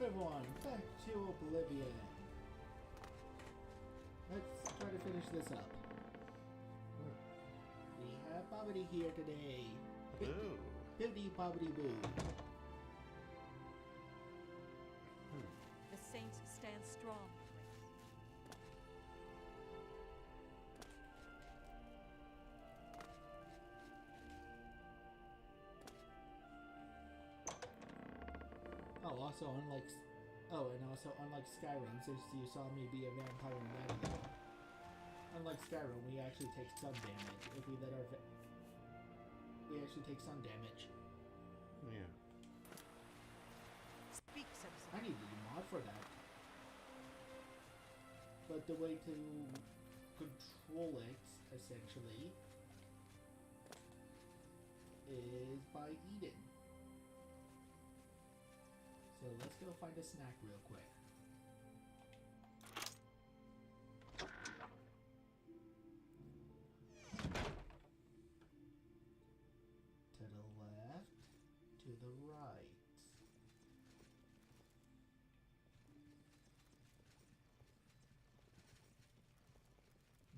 Welcome everyone, back to Oblivion. Let's try to finish this up. We have Bobbity here today. Boo. Bibbidi Bobbity Boo. The saints stand strong. Unlike Skyrim, since you saw me be a vampire in that game, unlike Skyrim, we actually take sun damage. If we let our we actually take sun damage. Yeah. Speak, citizen. I need a mod for that. But the way to control it, essentially, is by eating. So let's go find a snack real quick. To the left, to the right.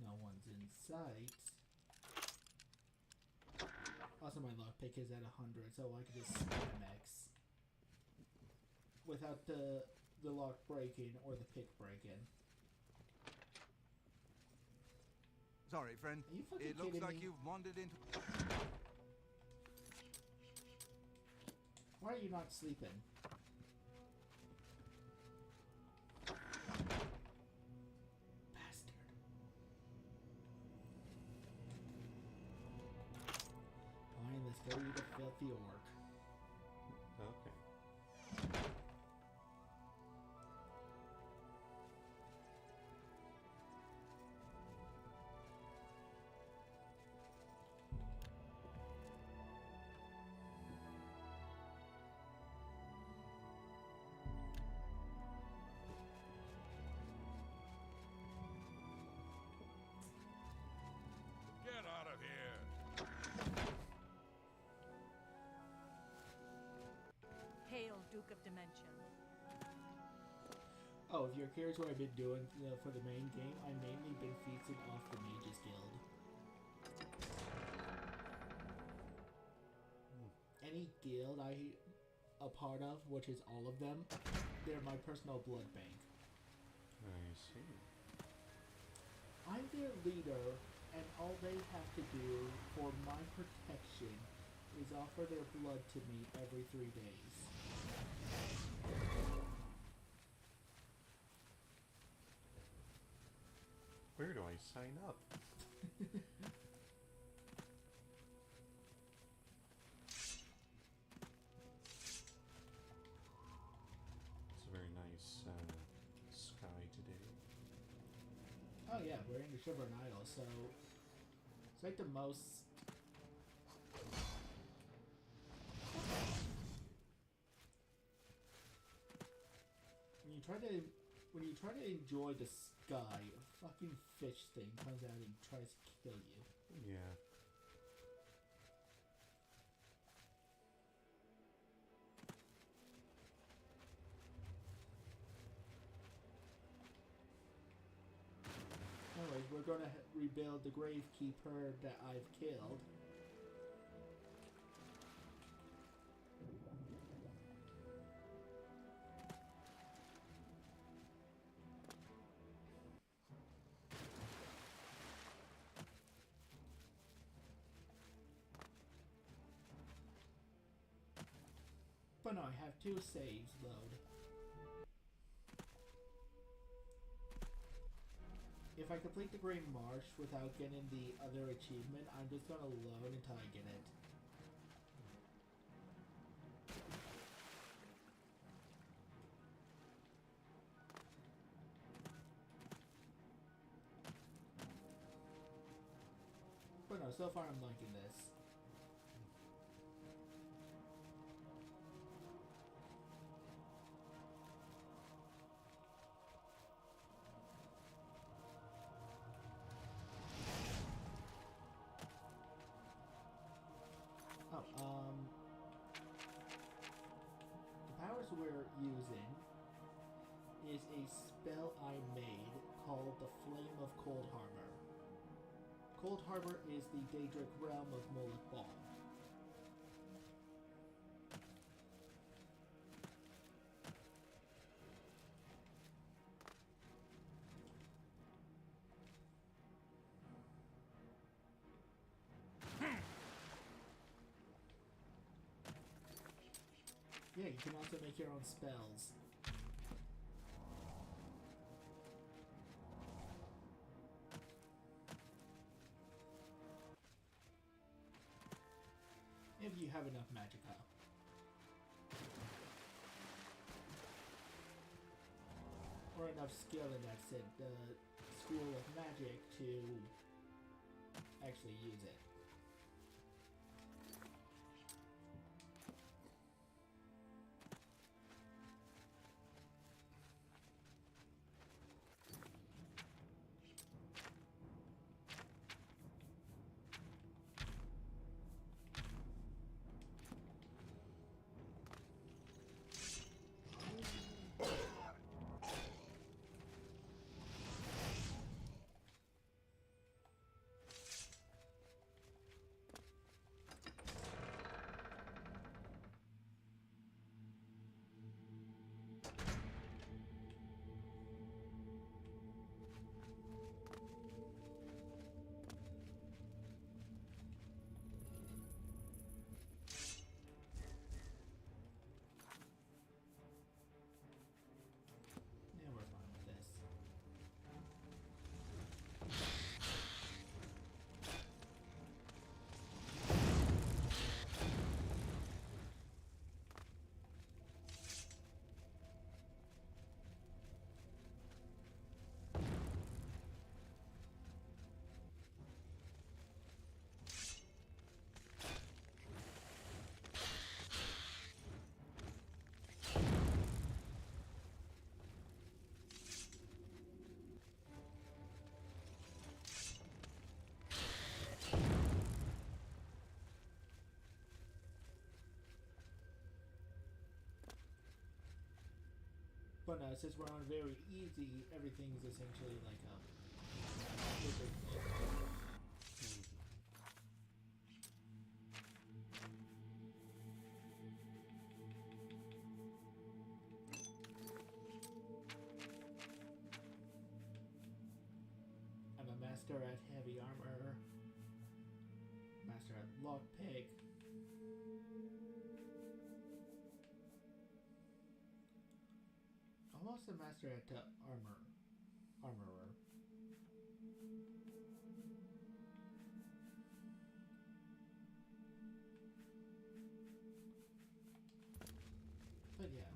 No one's in sight. Also, my lockpick is at 100, so I can just spam X without the lock breaking or the pick breaking. Sorry, friend. Are you fucking It looks kidding like me? you've wandered into... Why are you not sleeping? Bastard. Fine, let's go eat a filthy orc. Okay. Get out of here! Hail, Duke of Dimension. Oh, if you're curious what I've been doing for the main game, I've mainly been feasting off the Mages Guild. Any guild I a part of, which is all of them, they're my personal blood bank. I see. I'm their leader, and all they have to do for my protection is offer their blood to me every 3 days. Where do I sign up? It's a very nice sky today. Oh yeah, we're in the Shivering Isles, so it's like the most... When you try to enjoy the sky, a fucking fish thing comes out and tries to kill you. Yeah. Anyways, we're gonna rebuild the Gravekeeper that I've killed. But no, I have 2 saves load. If I complete the Green Marsh without getting the other achievement, I'm just gonna load until I get it. But no, so far I'm liking this. Oh, the powers we're using is a spell I made called the Flame of Cold Harbor. Cold Harbor is the Daedric realm of Moloch Ball. Yeah, you can also make your own spells. If you have enough magicka. Or enough skill in that said the school of magic to actually use it. Yeah, we're fine with this. But since we're on very easy, everything's essentially like a wizard thing. I'm a master at heavy armor, master at lockpick. I'm also a master at armorer. But yeah.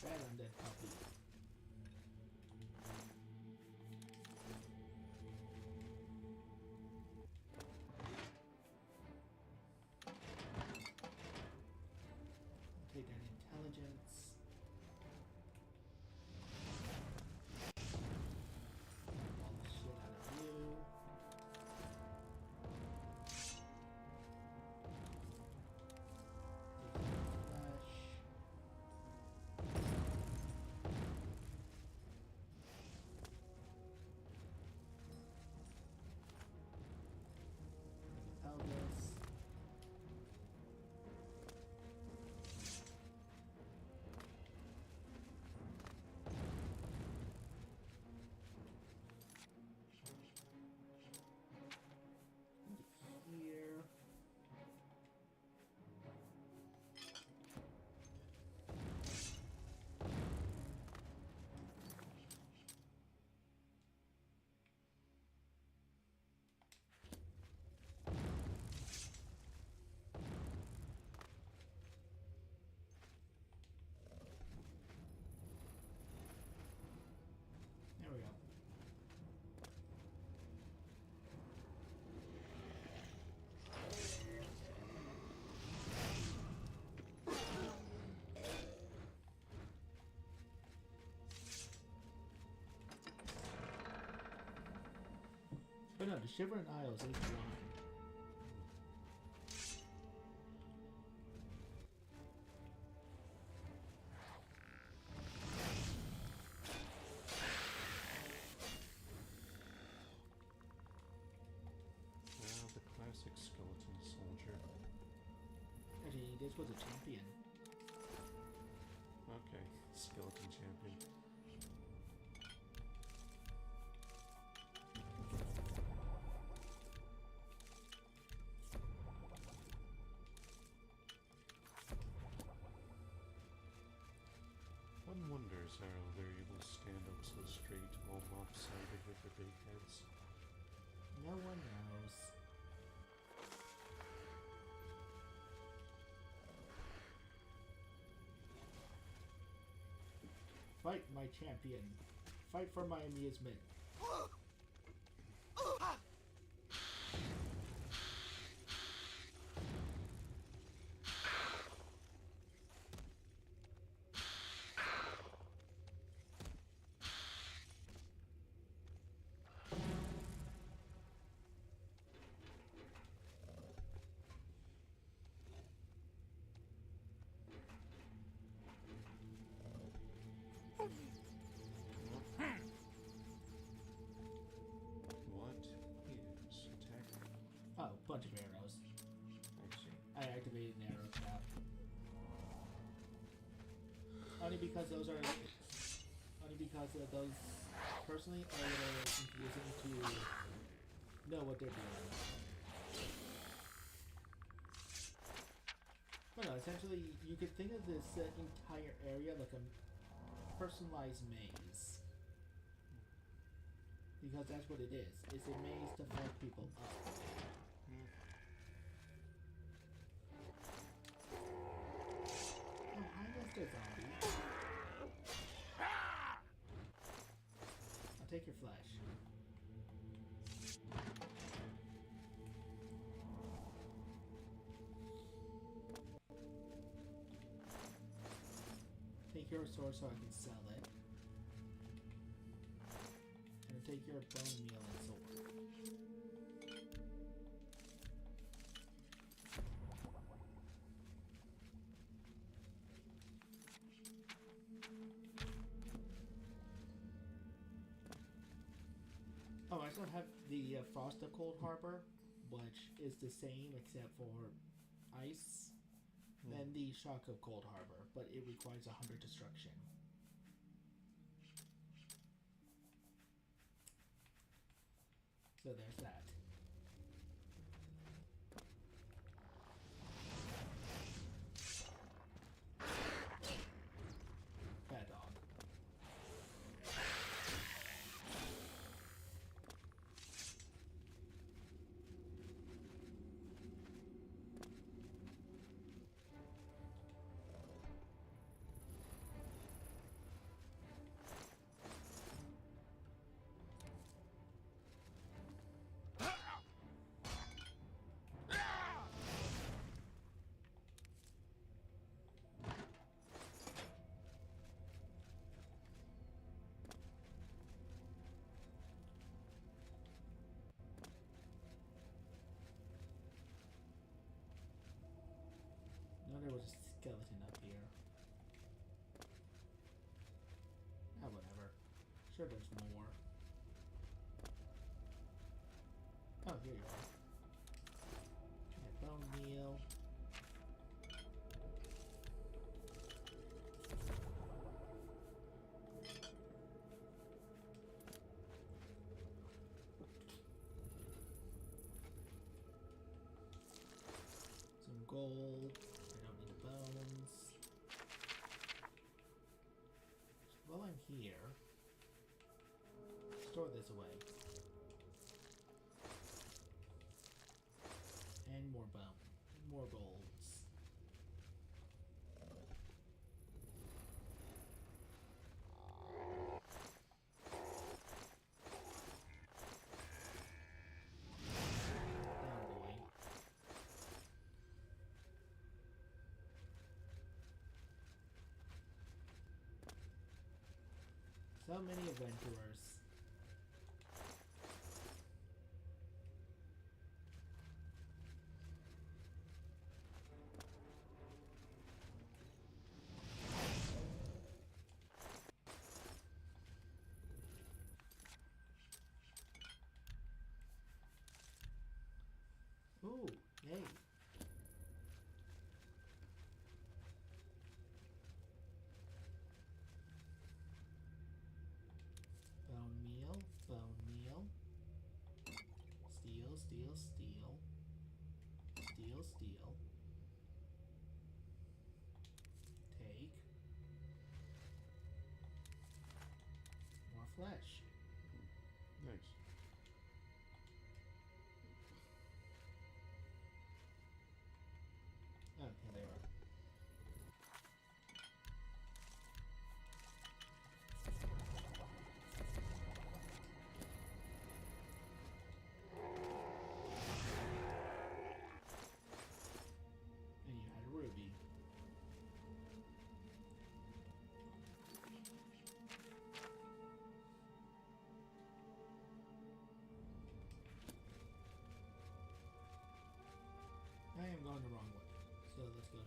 Bad undead puppy. Take that intelligence. All the shit out of you. Take your flesh. Pelvis. Here. There we go. But no, the Shivering Isles is blind. this was a champion. Okay, skeleton champion. One wonders how they're able to stand up so straight while lopsided with their big heads. No one knows. Fight, my champion. Fight for my amusement. What is attack? Oh, bunch of arrows. I see. I activated an arrow trap. Only because those personally are a little confusing to know what they're doing. But no, essentially, you could think of this entire area like a personalized maze. Because that's what it is. It's a maze to fuck people up. Oh, hi, Mr. Zombie. I'll take your flesh. Take your sword so I can sell it. And take your bone meal and sword. Oh, I still have the Frost of Cold Harbor, which is the same except for ice than the Shock of Cold Harbor, but it requires 100 destruction. So there's that. Bad dog. No, there was a skeleton up here. Ah, whatever. Sure, there's more. Oh, here you are. Try bone meal. Some gold. I don't need the bones. While I'm here, store this away. And more more golds. Down, boy. So many adventurers. Ooh, yay.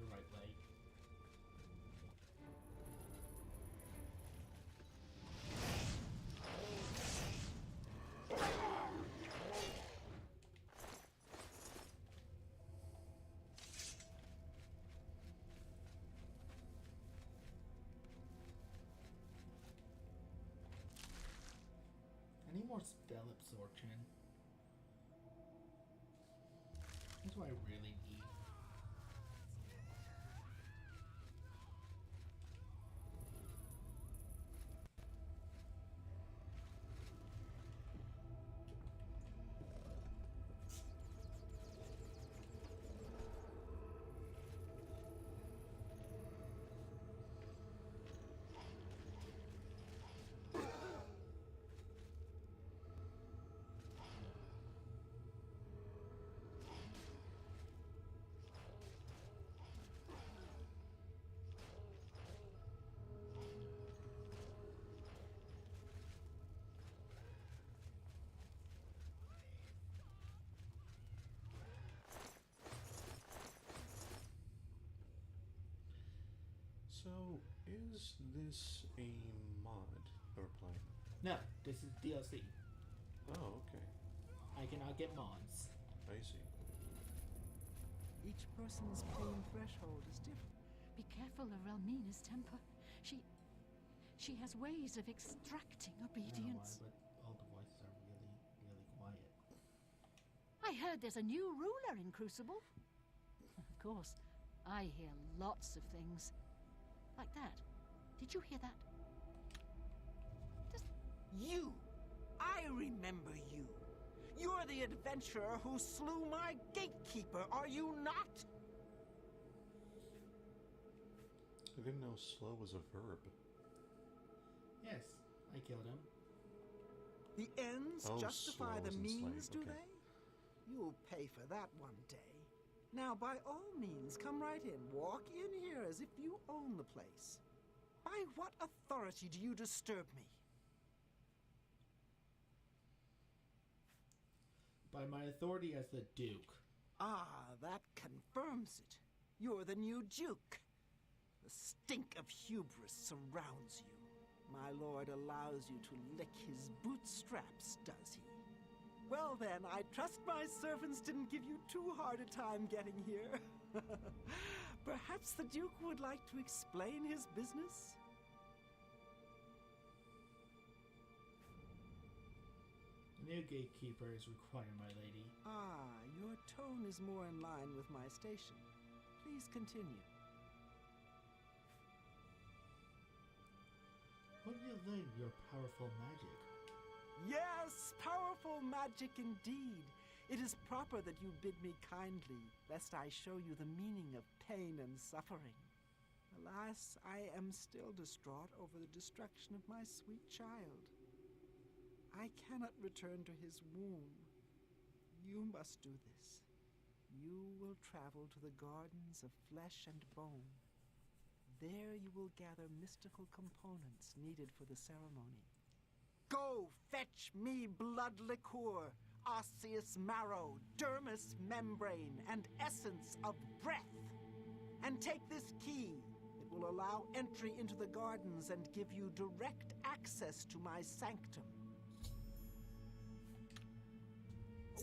the right way. I need more spell absorption. That's what I really need. So, is this a mod you're playing? No, this is DLC. Oh, okay. I cannot get mods. I see. Each person's pain threshold is different. Be careful of Relmina's temper. She has ways of extracting I don't know why, obedience. but all the voices are really, really quiet. I heard there's a new ruler in Crucible. Of course, I hear lots of things. Like that. Did you hear that? You! I remember you! You're the adventurer who slew my gatekeeper, are you not? I didn't know slow was a verb. Yes, I killed him. The ends Oh, justify slow the as in means, slave, do okay. they? You'll pay for that one day. Now, by all means, come right in. Walk in here as if you own the place. By what authority do you disturb me? By my authority as the Duke. Ah, that confirms it. You're the new Duke. The stink of hubris surrounds you. My lord allows you to lick his bootstraps, does he? Well then, I trust my servants didn't give you too hard a time getting here. Perhaps the Duke would like to explain his business? The new gatekeeper is required, my lady. Ah, your tone is more in line with my station. Please continue. What do you learn your powerful magic? Yes, powerful magic indeed. It is proper that you bid me kindly, lest I show you the meaning of pain and suffering. Alas, I am still distraught over the destruction of my sweet child. I cannot return to his womb. You must do this. You will travel to the gardens of flesh and bone. There you will gather mystical components needed for the ceremony. Go fetch me blood liqueur, osseous marrow, dermis membrane, and essence of breath. And take this key. It will allow entry into the gardens and give you direct access to my sanctum.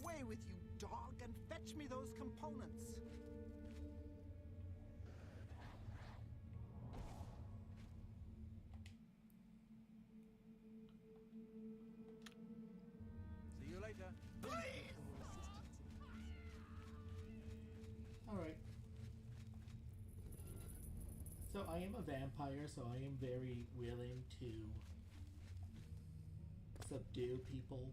Away with you, dog, and fetch me those components. See you later. Alright. So I am a vampire, so I am very willing to subdue people.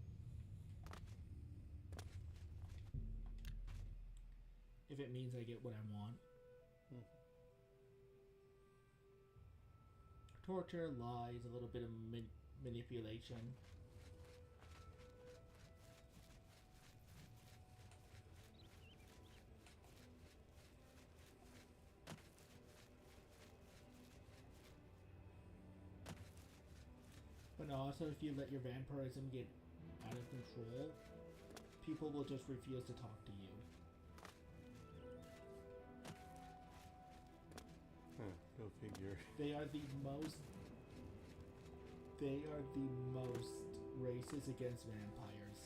If it means I get what I want. Torture, lies, a little bit of manipulation. But also, if you let your vampirism get out of control, people will just refuse to talk to you. figure. They are the most. They are the most racist against vampires.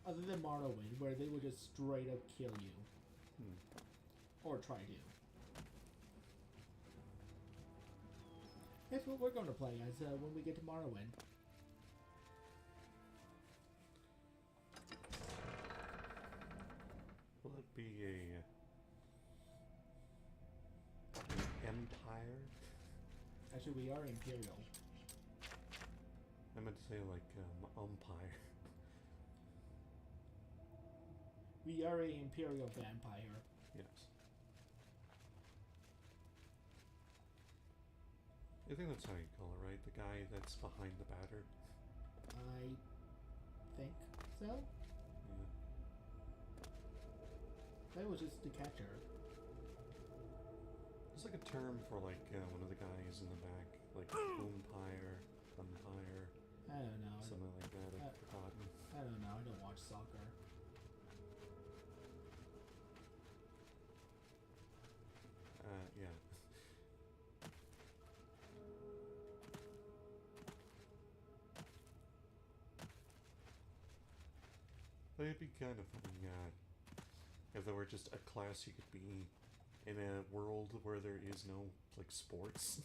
Other than Morrowind, where they will just straight up kill you. Or try to. That's what we're going to play as when we get to Morrowind. Will it be an empire? Actually, we are Imperial. I meant to say like umpire. We are a Imperial vampire. Yes. I think that's how you call it, right? The guy that's behind the batter. I think so. Yeah. That was just the catcher. There's like a term for like one of the guys in the back, like umpire. I don't know. Something like that. I've forgotten. I don't know. I don't watch soccer. Yeah. But it'd be kind of funny if there were just a class you could be in a world where there is no like sports.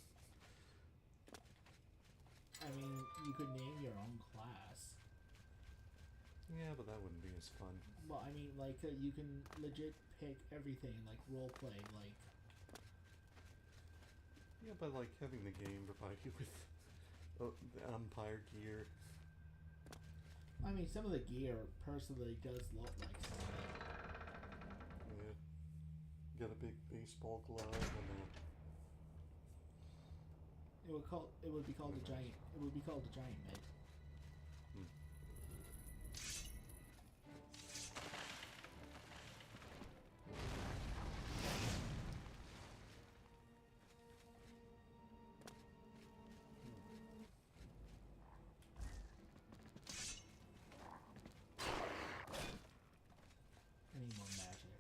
I mean, you could name your own class. Yeah, but that wouldn't be as fun. Well, I mean, like, you can legit pick everything, like roleplay, like... Yeah, but like having the game provide you with the umpire gear. I mean, some of the gear, personally, does look like something. Yeah. Got a big baseball glove and a... It would be called the giant mitt. I need more magic.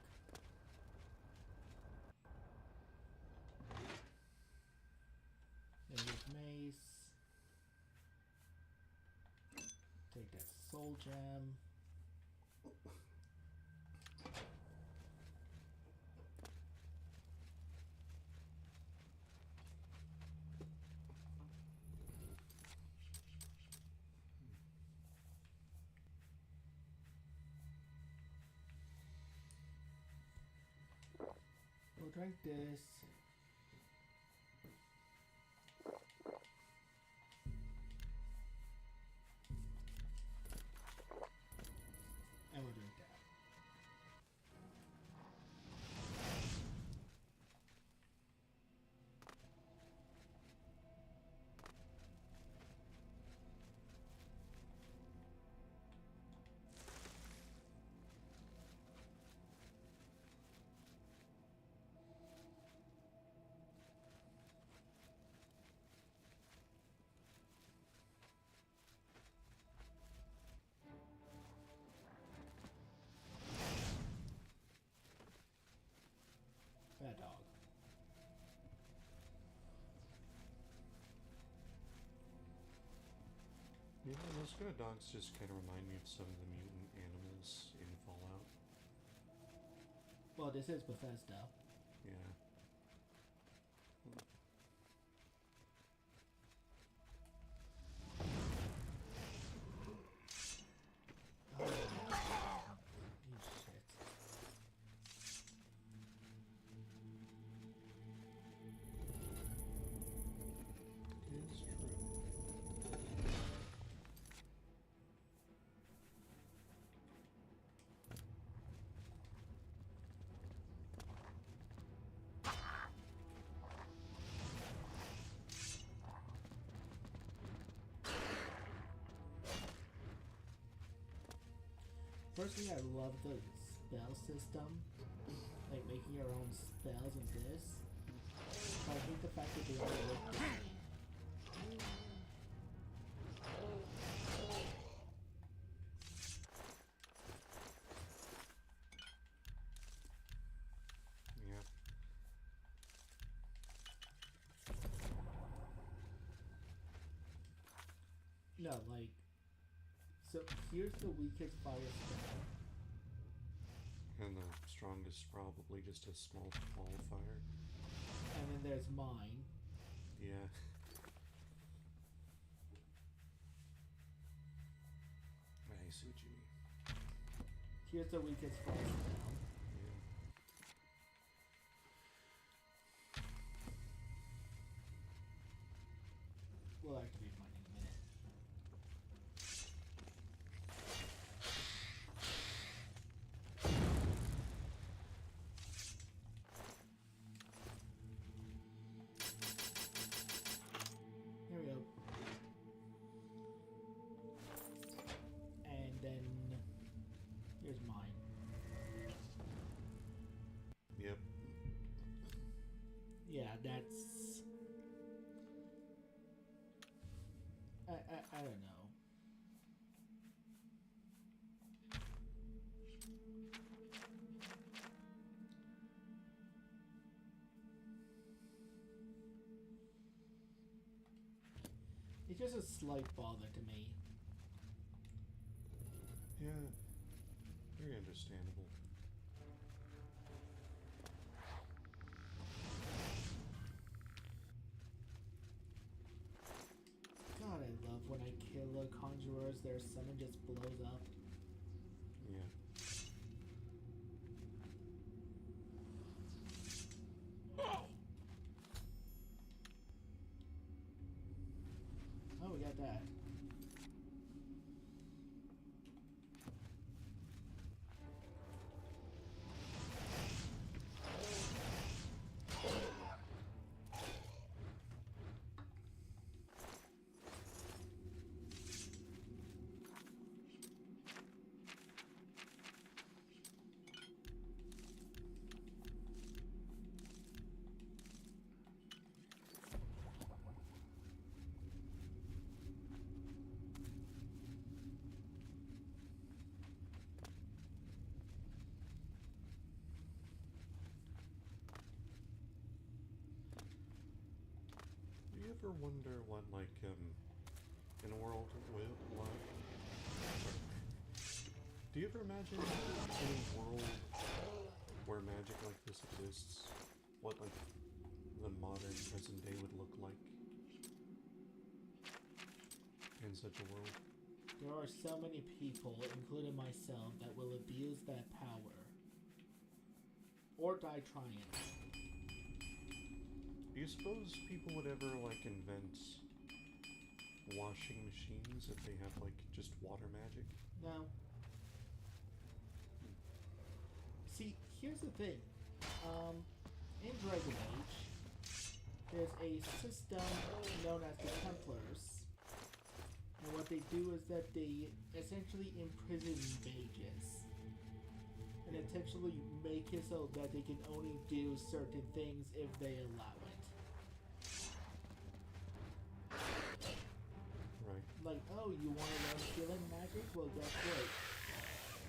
There's mace. Take that soul gem. We'll drink this. And we'll drink that. Bad dog. Yeah, those kind of dogs just kind of remind me of some of the mutant animals in Fallout. Well, this is Bethesda. Yeah. Oh, you shit. It is true. Personally, I love the spell system, like making your own spells in this. But I hate the fact that they only look the same. Yeah. No, like, so here's the weakest fire spell, And the strongest probably just a small qualifier. and then there's mine. Yeah. I see what you mean. Here's the weakest fire spell. Yeah. We'll activate mine in a minute. There we go. And then here's mine. Yep. Yeah, that's. I don't know. It's just a slight bother to me. Yeah. Very understandable. God, I love when I kill conjurers, their summon just blows up. Yeah. Oh, we got that. Do you ever wonder what, like, in a world with what? Do you ever imagine any world where magic like this exists? What, like, the modern present day would look like in such a world? There are so many people, including myself, that will abuse that power. Or die trying. Do you suppose people would ever, like, invent washing machines if they have, like, just water magic? No. See, here's the thing. In Dragon Age, there's a system known as the Templars. And what they do is that they essentially imprison mages. And intentionally make it so that they can only do certain things if they allow it. Right. Like, oh, you want to learn healing magic? Well, guess what?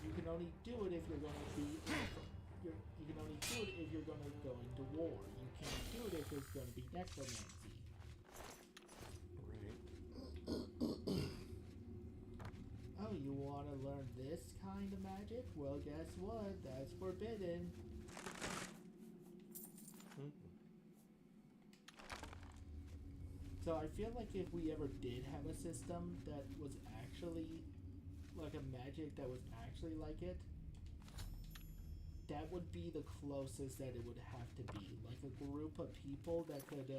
You can only do it if you're going to be. You can only do it if you're going to go into war. You can't do it if there's going to be necromancy. Right. Oh, you want to learn this kind of magic? Well, guess what? That's forbidden. So I feel like if we ever did have a system that was actually like a magic that was actually like it, that would be the closest that it would have to be. Like a group of people that could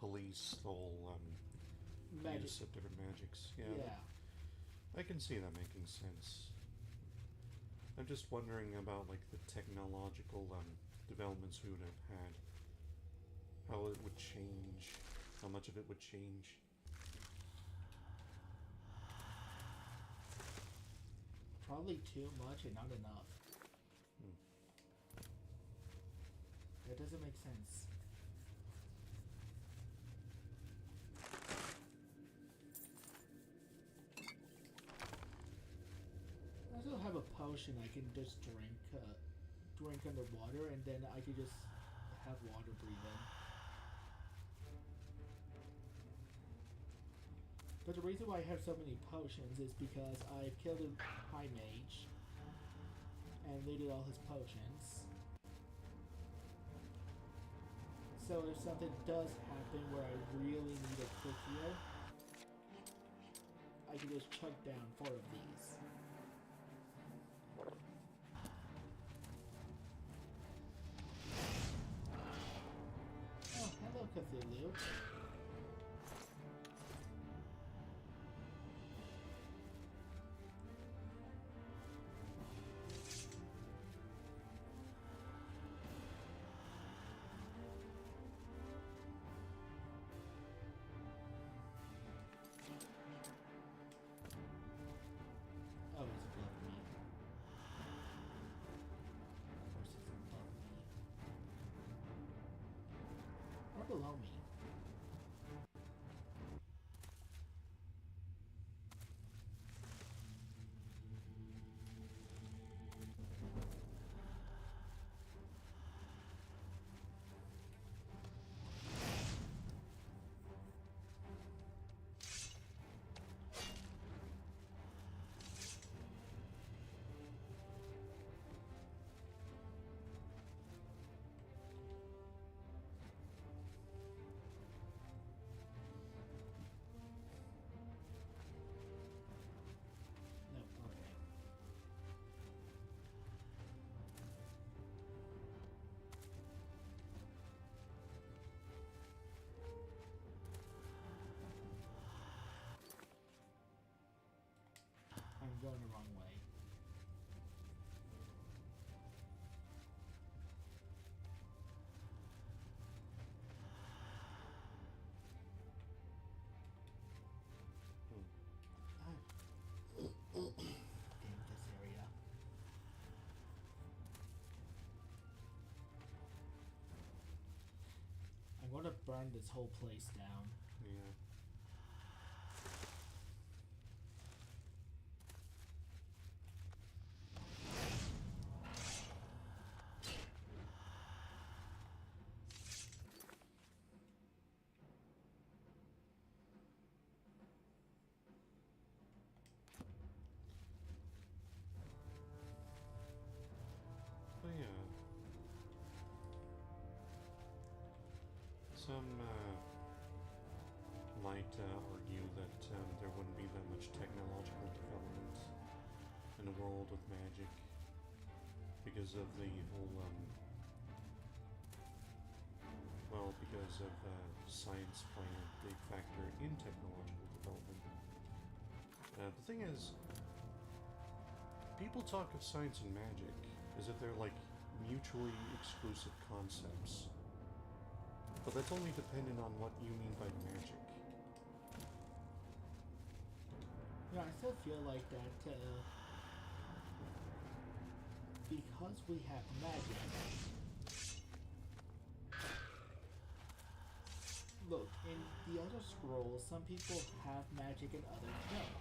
Police the whole magic. use of different magics. Yeah. Yeah. I can see that making sense. I'm just wondering about, like, the technological developments we would have had. How it would change. How much of it would change. Probably too much and not enough. That doesn't make sense. I also have a potion I can just drink underwater, and then I can just have water breathe in. But the reason why I have so many potions is because I killed a high mage and looted all his potions. So if something does happen where I really need a quick heal, I can just chug down 4 of these. Oh, hello Cthulhu. Oh, he's above me. Of course he's above me. Or below me. No, okay. I'm going the wrong way. Damn this area. I'm going to burn this whole place down. Yeah. But yeah. Some might argue that there wouldn't be that much technological development in a world with magic because of the whole, because of science playing a big factor in technological development. The thing is, people talk of science and magic as if they're like mutually exclusive concepts. But that's only dependent on what you mean by magic. Yeah, I still feel like that because we have magic. Look, in the other scrolls, some people have magic and others don't.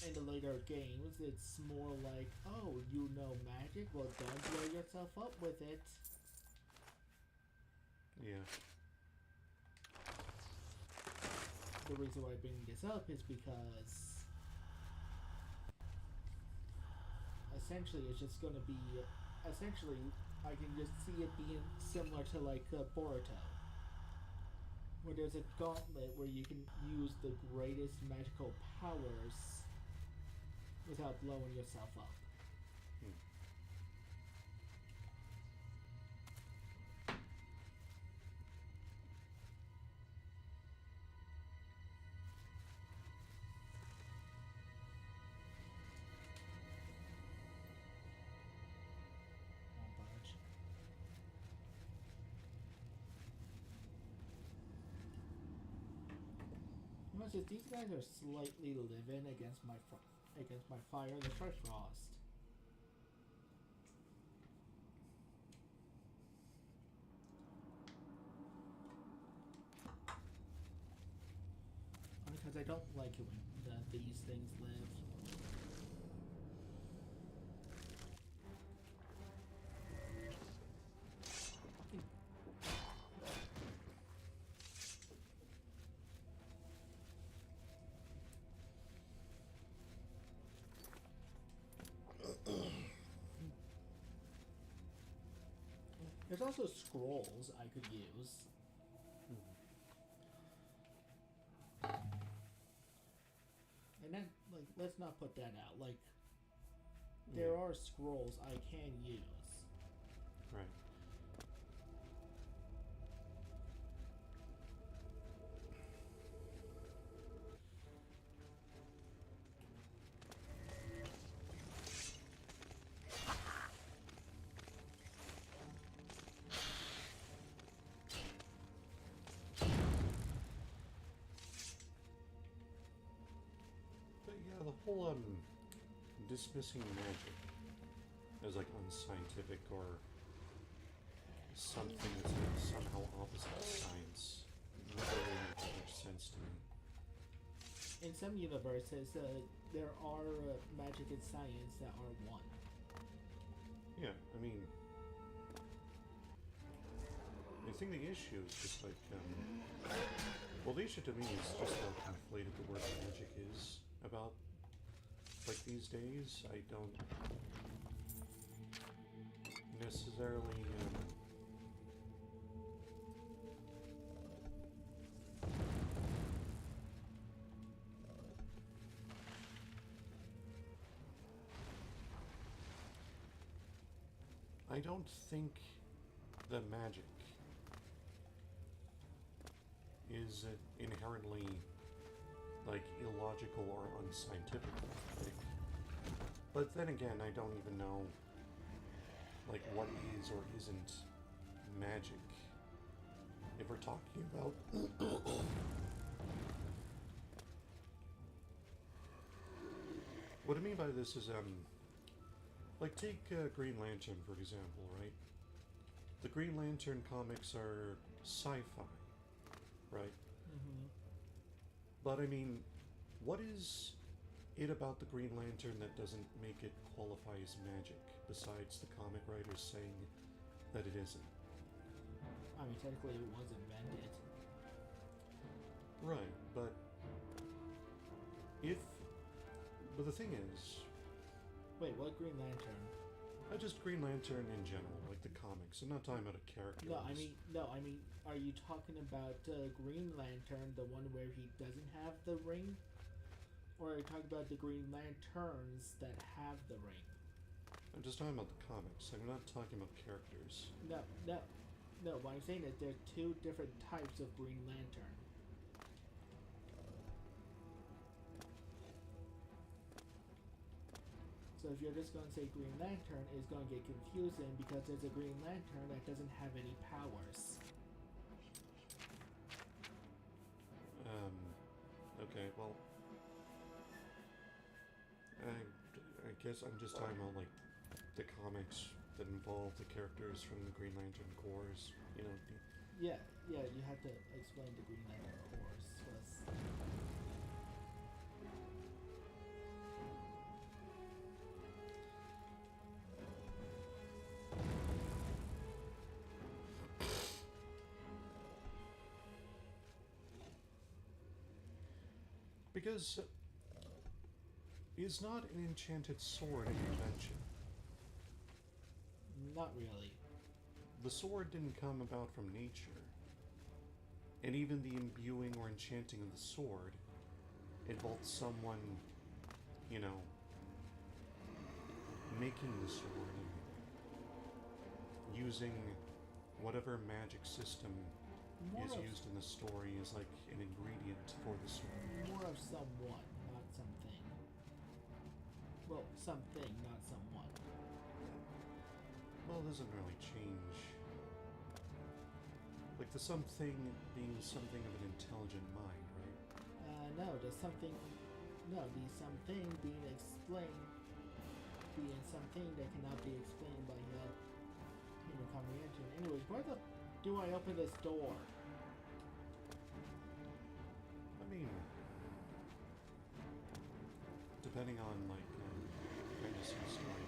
In the later games, it's more like, oh, you know magic? Well, don't blow yourself up with it. Yeah. The reason why I bring this up is because essentially it's just going to be I can just see it being similar to like Boruto, where there's a gauntlet where you can use the greatest magical powers without blowing yourself up. Won't budge. Much as these guys are slightly living against my fire, let's try frost. Because I don't like it when these things live. There's also scrolls I could use. And then, like, let's not put that out. Like, there are scrolls I can use. Right. But yeah, the whole dismissing magic as like unscientific or something that's like somehow opposite of science never really makes much sense to me. In some universes, there are magic and science that are one. Yeah, I mean, I think the issue is just like, well, the issue to me is just how conflated the word magic is about, like, these days. I don't necessarily, I don't think the magic is inherently, like, illogical or unscientific. Like, but then again, I don't even know, like, what is or isn't magic. If we're talking about what I mean by this is, like, take Green Lantern, for example, right? The Green Lantern comics are sci-fi, right? Mm-hmm. But I mean, what is it about the Green Lantern that doesn't make it qualify as magic, besides the comic writers saying that it isn't? I mean, technically it was invented. Right, but but the thing is, Wait, what Green Lantern? just Green Lantern in general, like the comics. I'm not talking about a character. No, I mean, are you talking about Green Lantern, the one where he doesn't have the ring? Or are you talking about the Green Lanterns that have the ring? I'm just talking about the comics. I'm not talking about characters. No. What I'm saying is there are two different types of Green Lantern. So if you're just going to say Green Lantern, it's going to get confusing because there's a Green Lantern that doesn't have any powers. Okay, well, I guess I'm just talking about, like, the comics that involve the characters from the Green Lantern Corps, you know. Yeah, you have to explain the Green Lantern Corps. Because is not an enchanted sword an invention? Not really. The sword didn't come about from nature. And even the imbuing or enchanting of the sword involved someone, you know, making the sword and using whatever magic system is used in the story as like an ingredient for the sword. More of someone, not something. Well, something, not someone. Well, it doesn't really change. Like the something being something of an intelligent mind, right? No, there's something. No, the something being explained, being something that cannot be explained by human comprehension. Anyways, where the do I open this door? I mean, depending on like fantasy story.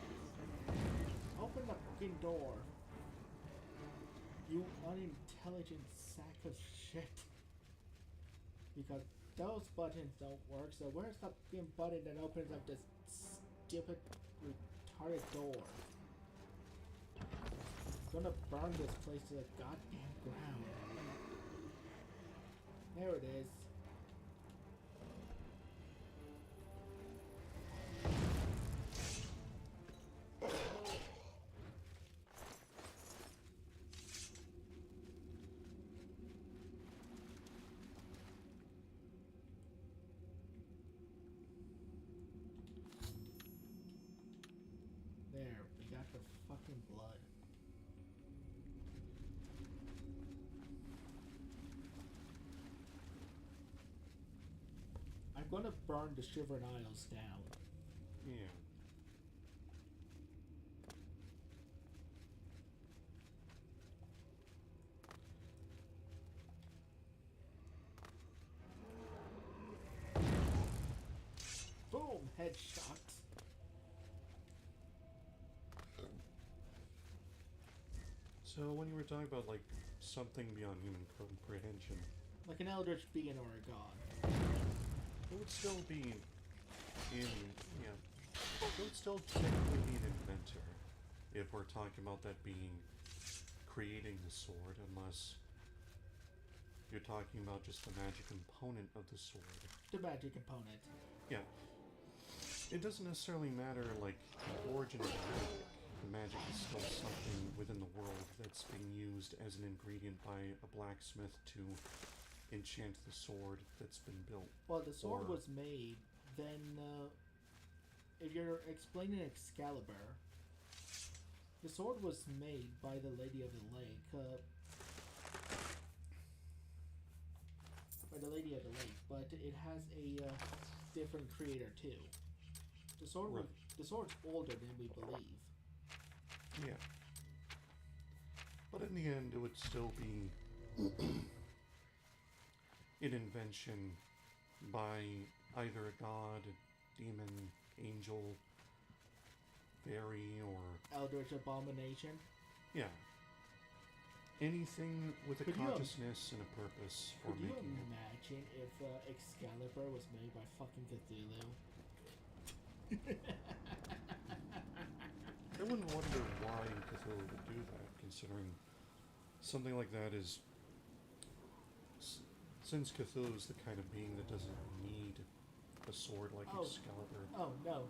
Open the fucking door. You unintelligent sack of shit. Because those buttons don't work, so where's the fucking button that opens up this stupid, retarded door? gonna burn this place to the goddamn ground. There it is. There, we got the fucking blood. I'm gonna burn the Shivered Isles down. Yeah. Boom! Headshot. So when you were talking about like something beyond human comprehension, Like an Eldritch being or a god. it would still be in yeah. It would still technically be an inventor if we're talking about that being creating the sword, unless you're talking about just the magic component of the sword. The magic component. Yeah. It doesn't necessarily matter like the origin of the magic. The magic is still something within the world that's being used as an ingredient by a blacksmith to enchant the sword that's been built. Well, the sword Or- was made, then, if you're explaining Excalibur, the sword was made by the Lady of the Lake, but it has a, different creator too. The sword Right. the sword's older than we believe. Yeah. But in the end, it would still be an invention by either a god, a demon, angel, fairy, or Eldritch Abomination. yeah, anything with a Could you, consciousness and a purpose for Could you making it. imagine if Excalibur was made by fucking Cthulhu? I wouldn't wonder why Cthulhu would do that, considering something like that is. Since Cthulhu is the kind of being that doesn't need a sword like Oh. Excalibur. Oh, no,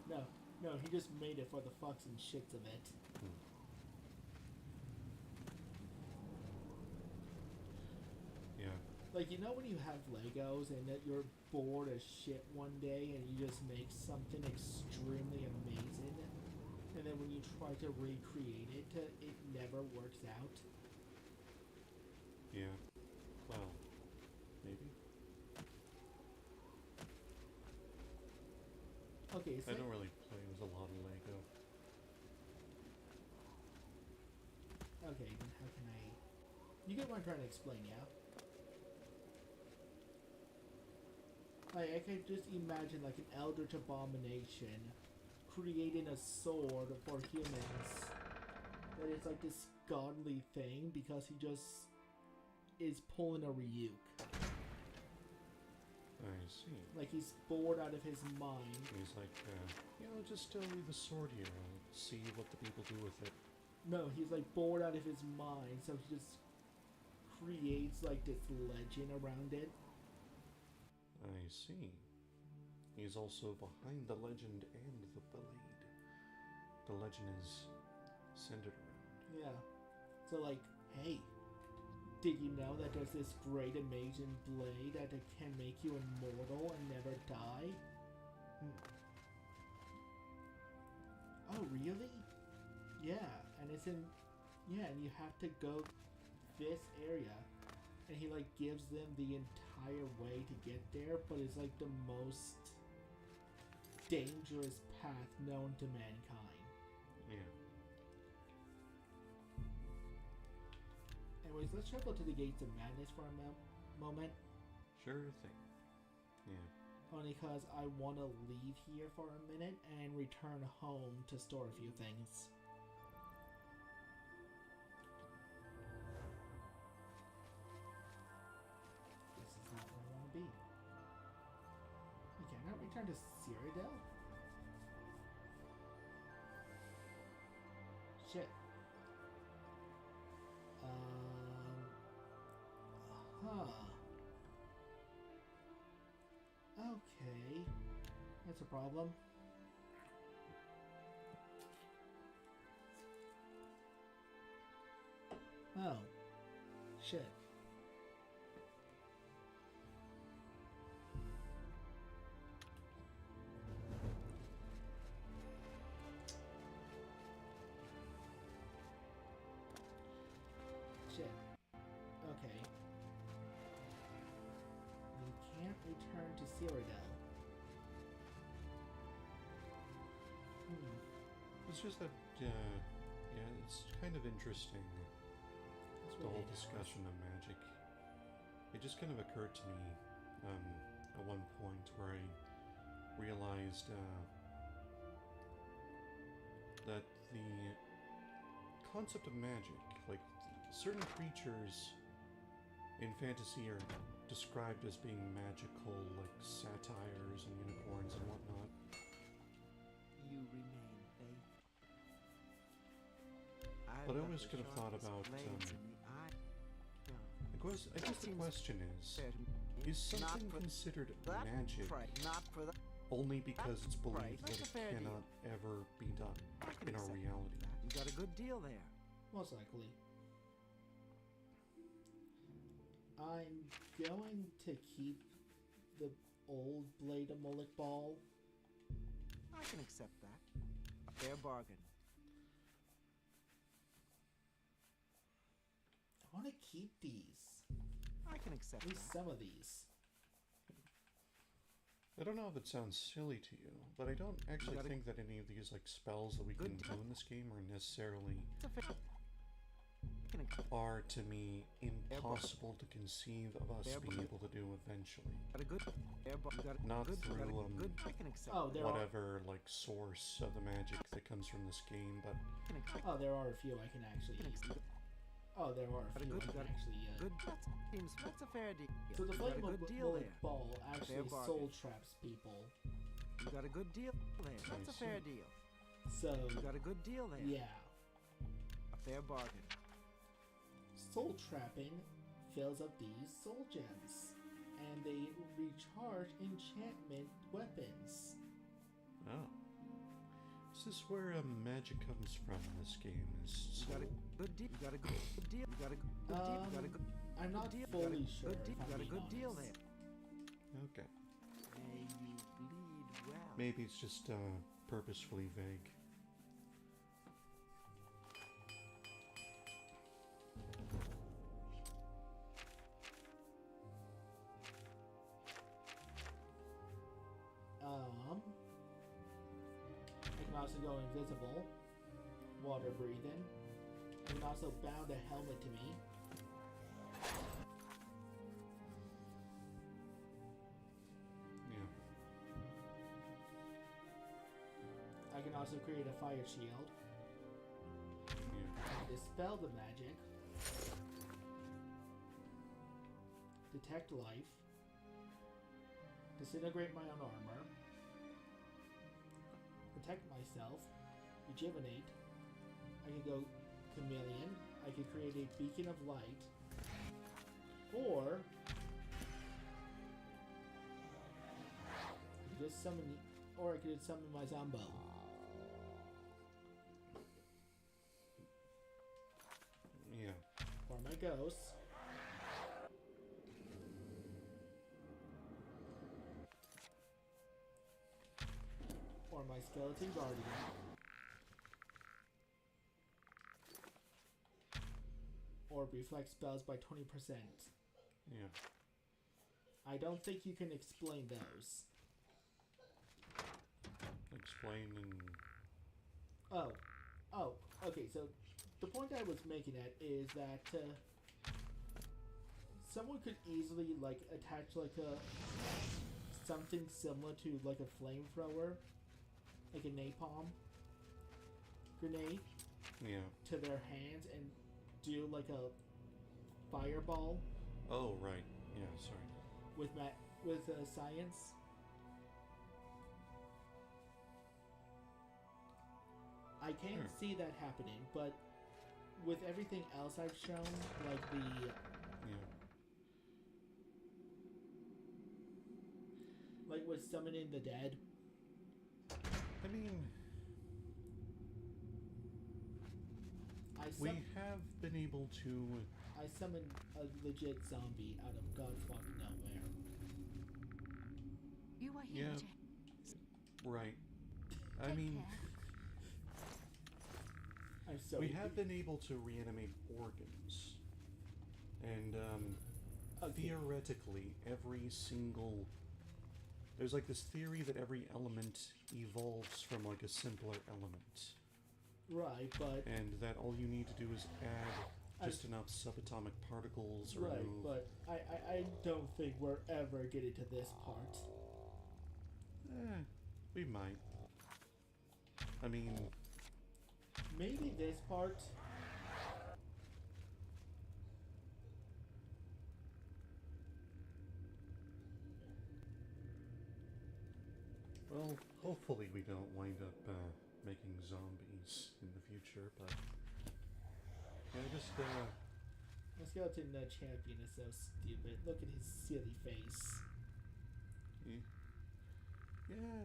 he just made it for the fucks and shits of it. Yeah. Like, you know when you have Legos and that you're bored as shit one day and you just make something extremely amazing, and then when you try to recreate it, it never works out? Yeah. Well, maybe. Okay, so I don't really play with a lot of Lego. okay, then how can I... You get what I'm trying to explain, yeah? Like, I could just imagine, like, an Eldritch Abomination creating a sword for humans that is, like, this godly thing because he just is pulling a Ryuk. I see. Like, he's bored out of his mind. He's like, just leave the sword here. I'll see what the people do with it. No, he's, like, bored out of his mind, so he just creates, like, this legend around it. I see. He's also behind the legend and the blade. The legend is centered around. Yeah. So, like, hey, did you know that there's this great, amazing blade that it can make you immortal and never die? Oh, really? Yeah, and it's in... Yeah, and you have to go this area. And he, like, gives them the entire way to get there, but it's, like, the most dangerous path known to mankind. Yeah. Anyways, let's travel to the Gates of Madness for a moment. Sure thing. Yeah. Only because I want to leave here for a minute and return home to store a few things. This is not where I want to be. Okay, now return to Cyrodiil? Shit. Huh. Okay. That's a problem. Oh. Shit. Shit. Okay. We can't return to Cyrodiil. It's just that, yeah, it's kind of interesting, That's the really whole discussion of magic. It just kind of occurred to me at one point where I realized that the concept of magic, like certain creatures in fantasy are described as being magical, like satyrs and unicorns and whatnot. You remain faithful. But I always could have thought about, I guess the question is something considered magic only because it's believed that it cannot ever be done in our reality? You got a good deal there. Most likely. I'm going to keep the old Blade of Moloch ball. I can accept that. A fair bargain. I want to keep these. I can accept At least that. some of these. I don't know if it sounds silly to you, but I don't actually think that any of these like spells that we can do in this game are necessarily are to me impossible to conceive of us being able to do eventually. Not through whatever like source of the magic that comes from this game, but Oh, there are a few I can actually. Oh, there are a few I can actually. That's a fair deal. So the You got a Flame of good deal Moloch there. ball actually bargain. soul traps people. You got a good deal there. That's a fair deal. So You got a good deal there. yeah, A fair bargain. soul trapping fills up these soul gems, and they recharge enchantment weapons. oh. Is this where magic comes from in this game? Is You got a good deal. You got a good deal. You got a good deal. You got a good I'm not deal. fully sure. Good deal. if I'm You got a being good deal honest. there. okay. May you bleed well. Maybe it's just purposefully vague. I can also go invisible, water breathing. I can also bound a helmet to me. Yeah. I can also create a fire shield. Yeah. Dispel the magic. Detect life. Disintegrate my own armor. Protect myself. Rejuvenate. I can go chameleon. I can create a beacon of light. Or I could just summon or I could summon my Zombo. Yeah. Or my ghosts. Or my skeleton guardian. Or reflect spells by 20%. Yeah. I don't think you can explain those. Explain in... Oh, okay, so the point I was making at is that someone could easily like attach like a something similar to like a flamethrower, like a napalm grenade, Yeah. to their hands and do like a fireball Oh, right. Yeah, sorry. with science. I can't Sure. see that happening, but with everything else I've shown, like the Yeah. like with summoning the dead. I mean, we have been able to. I summoned a legit zombie out of godfuck nowhere. You are here Yeah. to Right. I take mean, care. I'm so we have been able to reanimate organs. And, Okay. theoretically, every single. There's like this theory that every element evolves from like a simpler element. Right, but And that all you need to do is add just enough subatomic particles or right, remove. but I don't think we're ever getting to this part. We might. I mean, Maybe this part. well, hopefully we don't wind up making zombies in the future, but yeah, just The skeleton champion is so stupid. Look at his silly face. yeah,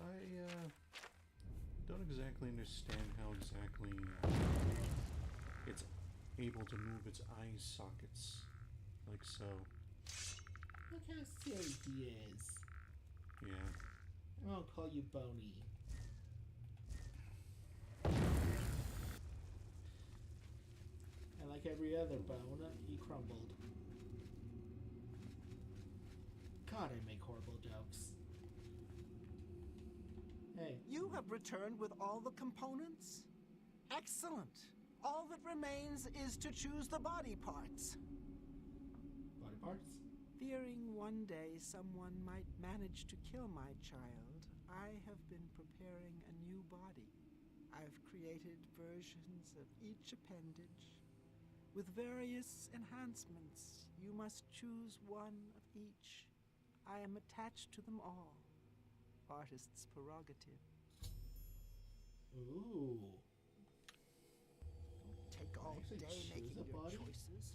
I don't exactly understand how exactly it's able to move its eye sockets like so. Look how silly he is. Yeah. I won't call you Boney. And like every other bone, he crumbled. God, I make horrible jokes. Hey, You have returned with all the components? Excellent. All that remains is to choose the body parts. body parts? Fearing one day someone might manage to kill my child, I have been preparing a new body. I've created versions of each appendage with various enhancements. You must choose one of each. I am attached to them all. Artist's prerogative. Ooh. Don't take all actually day choose making a your body? choices.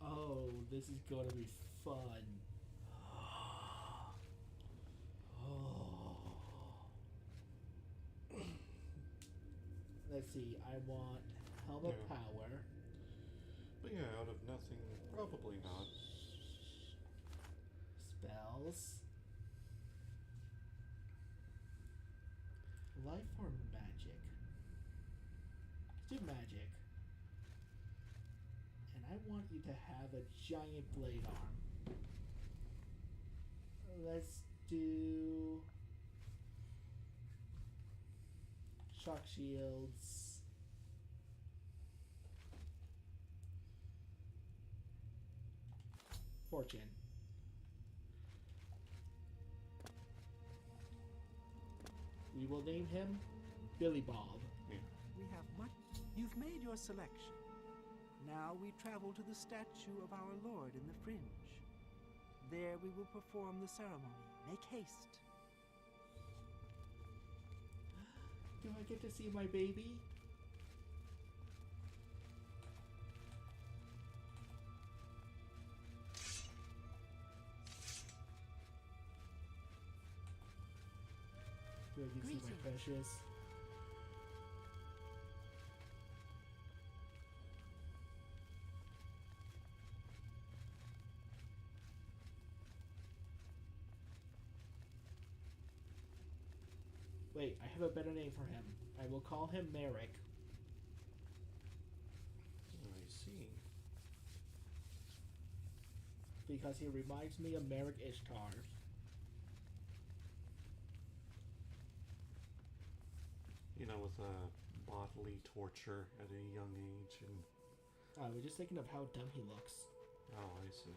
Oh, this is gonna be fun. Let's see, I want Helm of Yeah. Power. But yeah, out of nothing, probably not. Spells. Life or magic? Let's do magic. And I want you to have a giant blade arm. Let's do shock shields. Fortune. We will name him Billy Bob. Yeah. We have much. You've made your selection. Now we travel to the statue of our Lord in the fringe. There we will perform the ceremony. Make haste. Do I get to see my baby? Do I get to see my precious? Wait, I have a better name for him. I will call him Merrick. I see. Because he reminds me of Merrick Ishtar. You know, with bodily torture at a young age, and I was just thinking of how dumb he looks. oh, I see.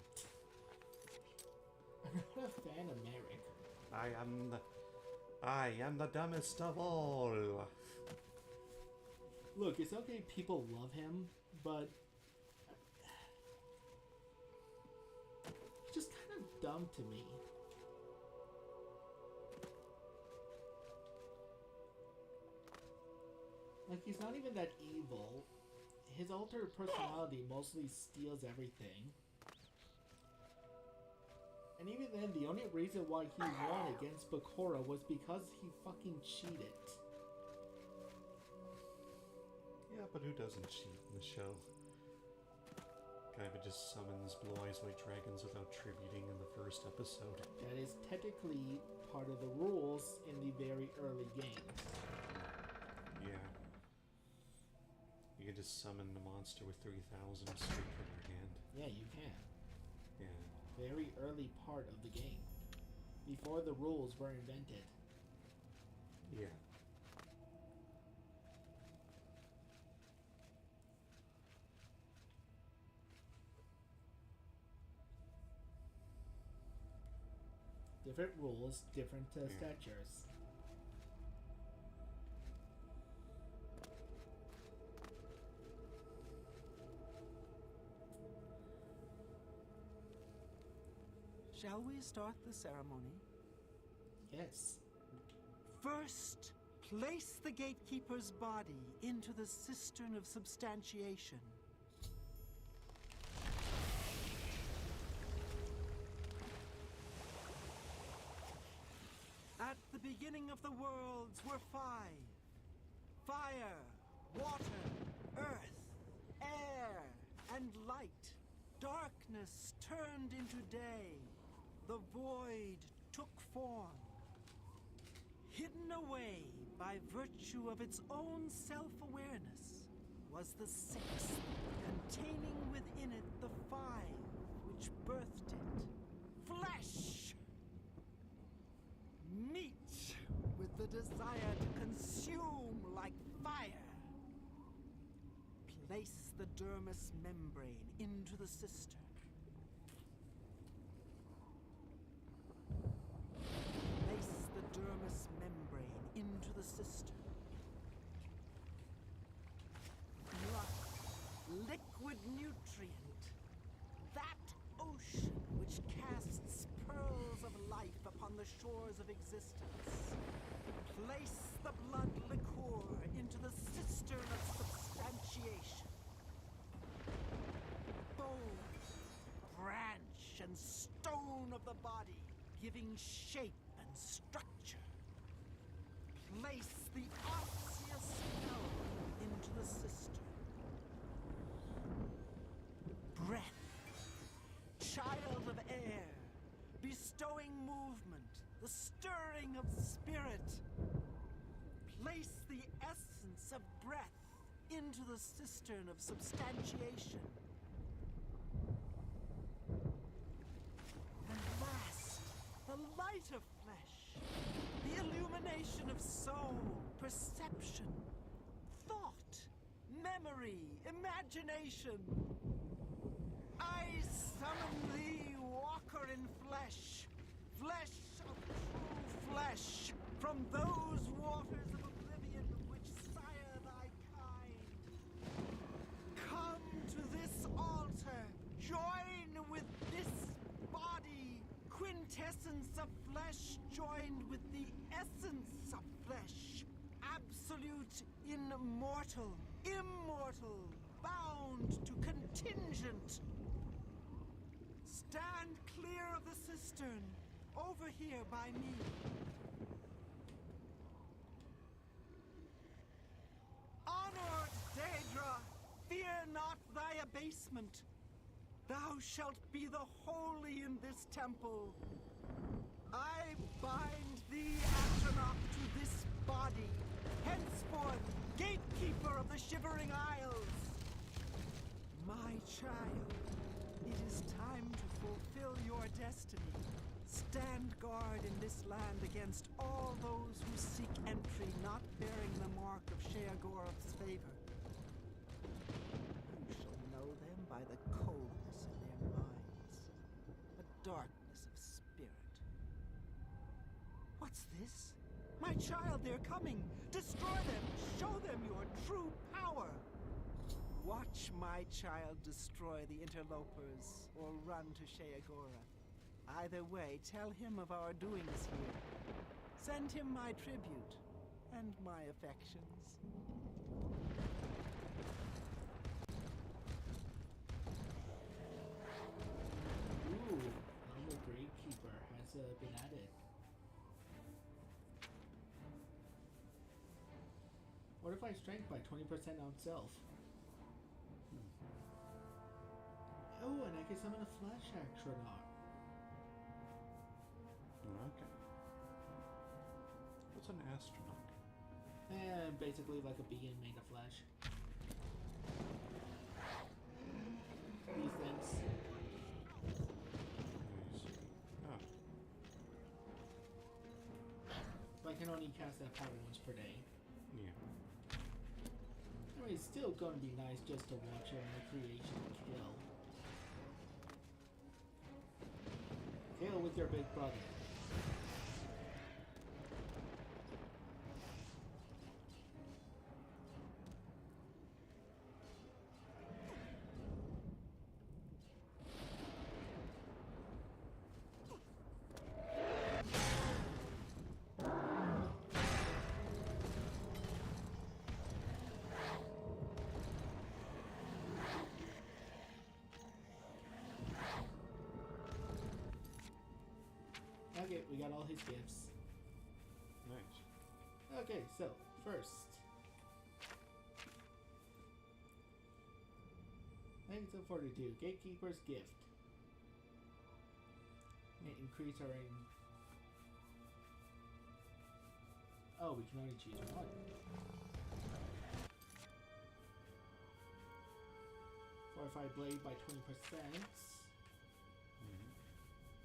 I'm not a fan of Merrick. I am the dumbest of all. Look, it's okay people love him, but he's just kind of dumb to me. like, he's not even that evil. His altered personality mostly steals everything. And even then, the only reason why he won against Bakura was because he fucking cheated. Yeah, but who doesn't cheat in the show? Kaiba just summons Blue Eyes White Dragons without tributing in the first episode. That is technically part of the rules in the very early games. Yeah. You can just summon the monster with 3,000 straight from your hand. Yeah, you can. Yeah. Very early part of the game. Before the rules were invented. Yeah. Different rules, different statures. Shall we start the ceremony? Yes. First, place the gatekeeper's body into the cistern of substantiation. At the beginning of the worlds were 5. Fire, water, earth, air, and light. Darkness turned into day. The void took form. Hidden away by virtue of its own self-awareness was the 6th, containing within it the 5, which birthed it. Flesh! Meat with the desire to consume like fire. Place the dermis membrane into the cistern. Place the dermis membrane into the cistern. Blood, liquid nutrient, that ocean which casts pearls of life upon the shores of existence. Place the blood liquor into the cistern of substantiation. Bone, branch, and stone of the body, giving shape and structure. Place the osseous stone into the cistern. Breath, child of air, bestowing movement, the stirring of spirit. Place the essence of breath into the cistern of substantiation. And last, the light of flesh, the illumination of soul, perception, thought, memory, imagination. I summon thee, walker in flesh, flesh of true flesh, from those waters of oblivion which sire thy kind. Come to this altar, join with this body, quintessence of flesh joined with the essence of flesh, absolute immortal, immortal, bound to contingent. Stand clear of the cistern, over here by me. Honored Daedra, fear not thy abasement. Thou shalt be the holy in this temple. I bind thee, Atronach, to this body, henceforth gatekeeper of the Shivering Isles. My child, it is time to fulfill your destiny. Stand guard in this land against all those who seek entry not bearing the mark of Sheogorath's favor. You shall know them by the coldness in their minds, the darkness of spirit. What's this? My child, they're coming! Destroy them! Show them your true power! Watch my child destroy the interlopers or run to Sheogorath. Either way, tell him of our doings here. Send him my tribute, and my affections. Ooh, another Gravekeeper has been added. What if I strength by 20% on self? Oh, and I can summon a Flash Astronaut. Okay. What's an astronaut? And basically like a being made of flesh. These things. I see. Oh. But I can only cast that power once per day. Yeah. I mean, it's still going to be nice just to watch my creation kill. Kill with your big brother. Okay, we got all his gifts. Nice. Okay, so first, thanks to 42, Gatekeeper's gift. May increase our Oh, we can only choose one. Fortify blade by 20%.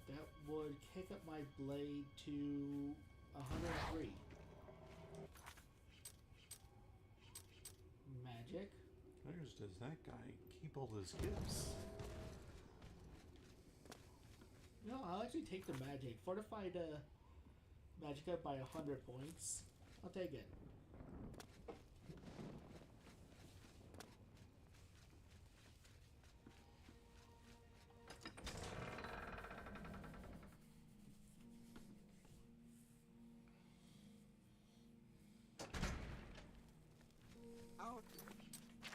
That would kick up my blade to 103. Magic. Where does that guy keep all his gifts? No, I'll actually take the magic. Fortify the magic up by 100 points. I'll take it. Out.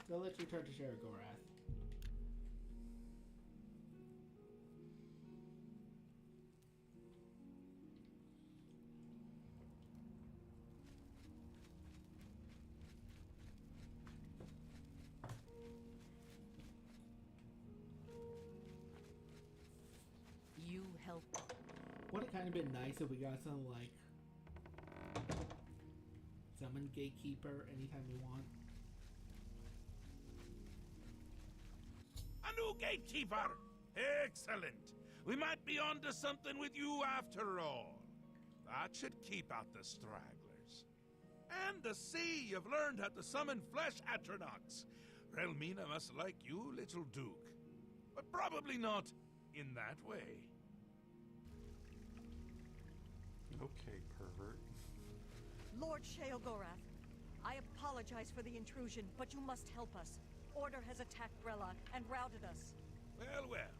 So let's return to Sharagorath. You help. Would it kind of been nice if we got something like summon Gatekeeper anytime we want? A new gatekeeper! Excellent! We might be onto something with you after all. That should keep out the stragglers. And to see you've learned how to summon flesh astronauts. Relmina must like you, little Duke. But probably not in that way. Okay, pervert. Lord Sheogorath, I apologize for the intrusion, but you must help us. Order has attacked Grellock and routed us. Well, well.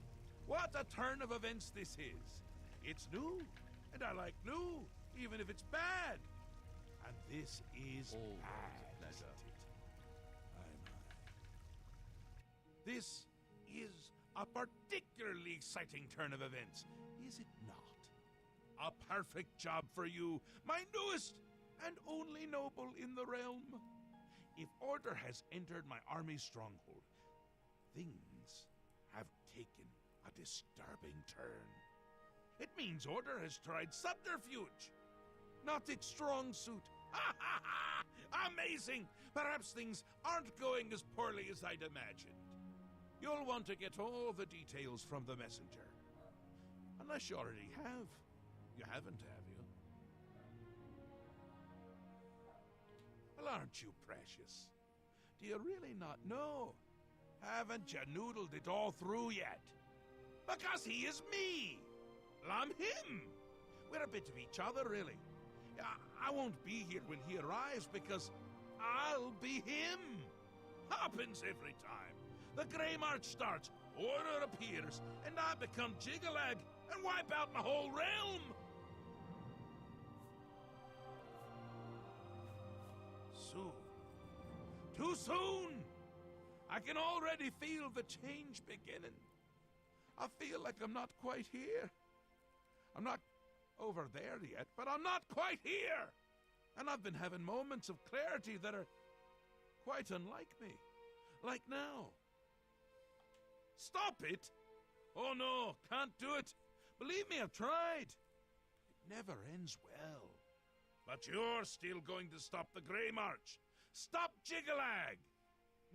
What a turn of events this is. It's new, and I like new, even if it's bad. And this is bad, isn't it? This is a particularly exciting turn of events, is it not? A perfect job for you, my newest and only noble in the realm. If Order has entered my army's stronghold, things have taken a disturbing turn. It means Order has tried subterfuge, not its strong suit. Ha ha ha! Amazing! Perhaps things aren't going as poorly as I'd imagined. You'll want to get all the details from the messenger. Unless you already have. You haven't, have you? Well, aren't you precious? Do you really not know? Haven't you noodled it all through yet? Because he is me! Well, I'm him! We're a bit of each other, really. I won't be here when he arrives because I'll be him! Happens every time. The Grey March starts, Order appears, and I become Jigalag and wipe out my whole realm! soon. Too soon! I can already feel the change beginning. I feel like I'm not quite here. I'm not over there yet, but I'm not quite here! And I've been having moments of clarity that are quite unlike me. Like now. Stop it! Oh no, can't do it. Believe me, I've tried. It never ends well. But you're still going to stop the Grey March. Stop Jigalag!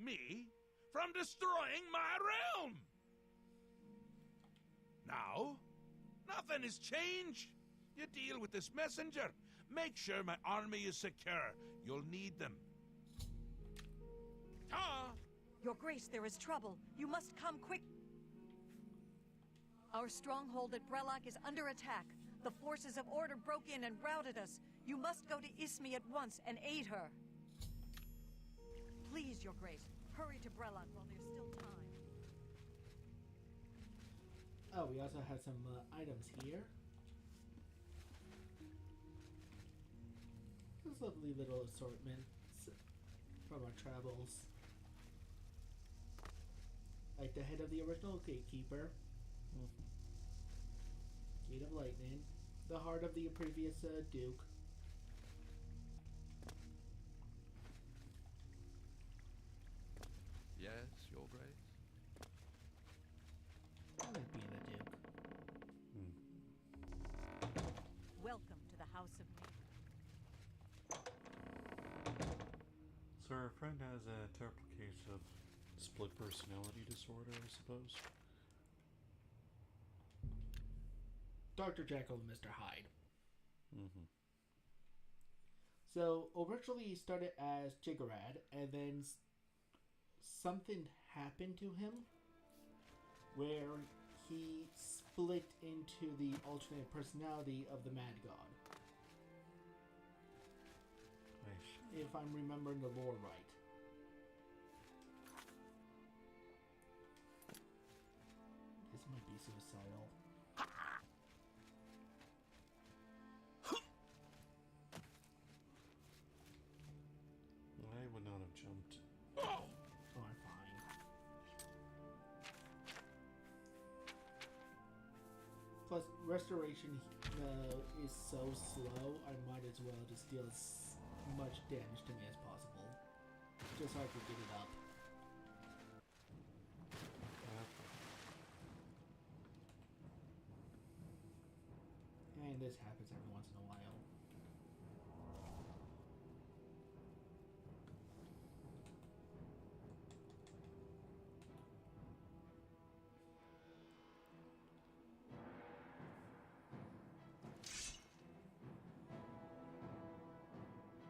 Me? From destroying my realm! Now, nothing has changed. You deal with this messenger. Make sure my army is secure. You'll need them. Ta! Your Grace, there is trouble. You must come quick. Our stronghold at Brellock is under attack. The forces of order broke in and routed us. You must go to Ismi at once and aid her. Please, Your Grace, hurry to Brellock while there's still time. Oh, we also have some items here. This lovely little assortment from our travels. Like the head of the original gatekeeper. Gate of Lightning. The heart of the previous Duke. Yes, Your Grace. I like being a Duke. Welcome to the House of Maiden. So our friend has a terrible case of split personality disorder, I suppose. Dr. Jekyll and Mr. Hyde. Mm-hmm. So, originally he started as Jiggerad, and then something happened to him where he split into the alternate personality of the Mad God. Nice. If I'm remembering the lore right. This might be suicidal. I would not have jumped. Oh, I'm fine. Plus, restoration is so slow, I might as well just deal as much damage to me as possible. Just so I can get it up. And this happens every once in a while.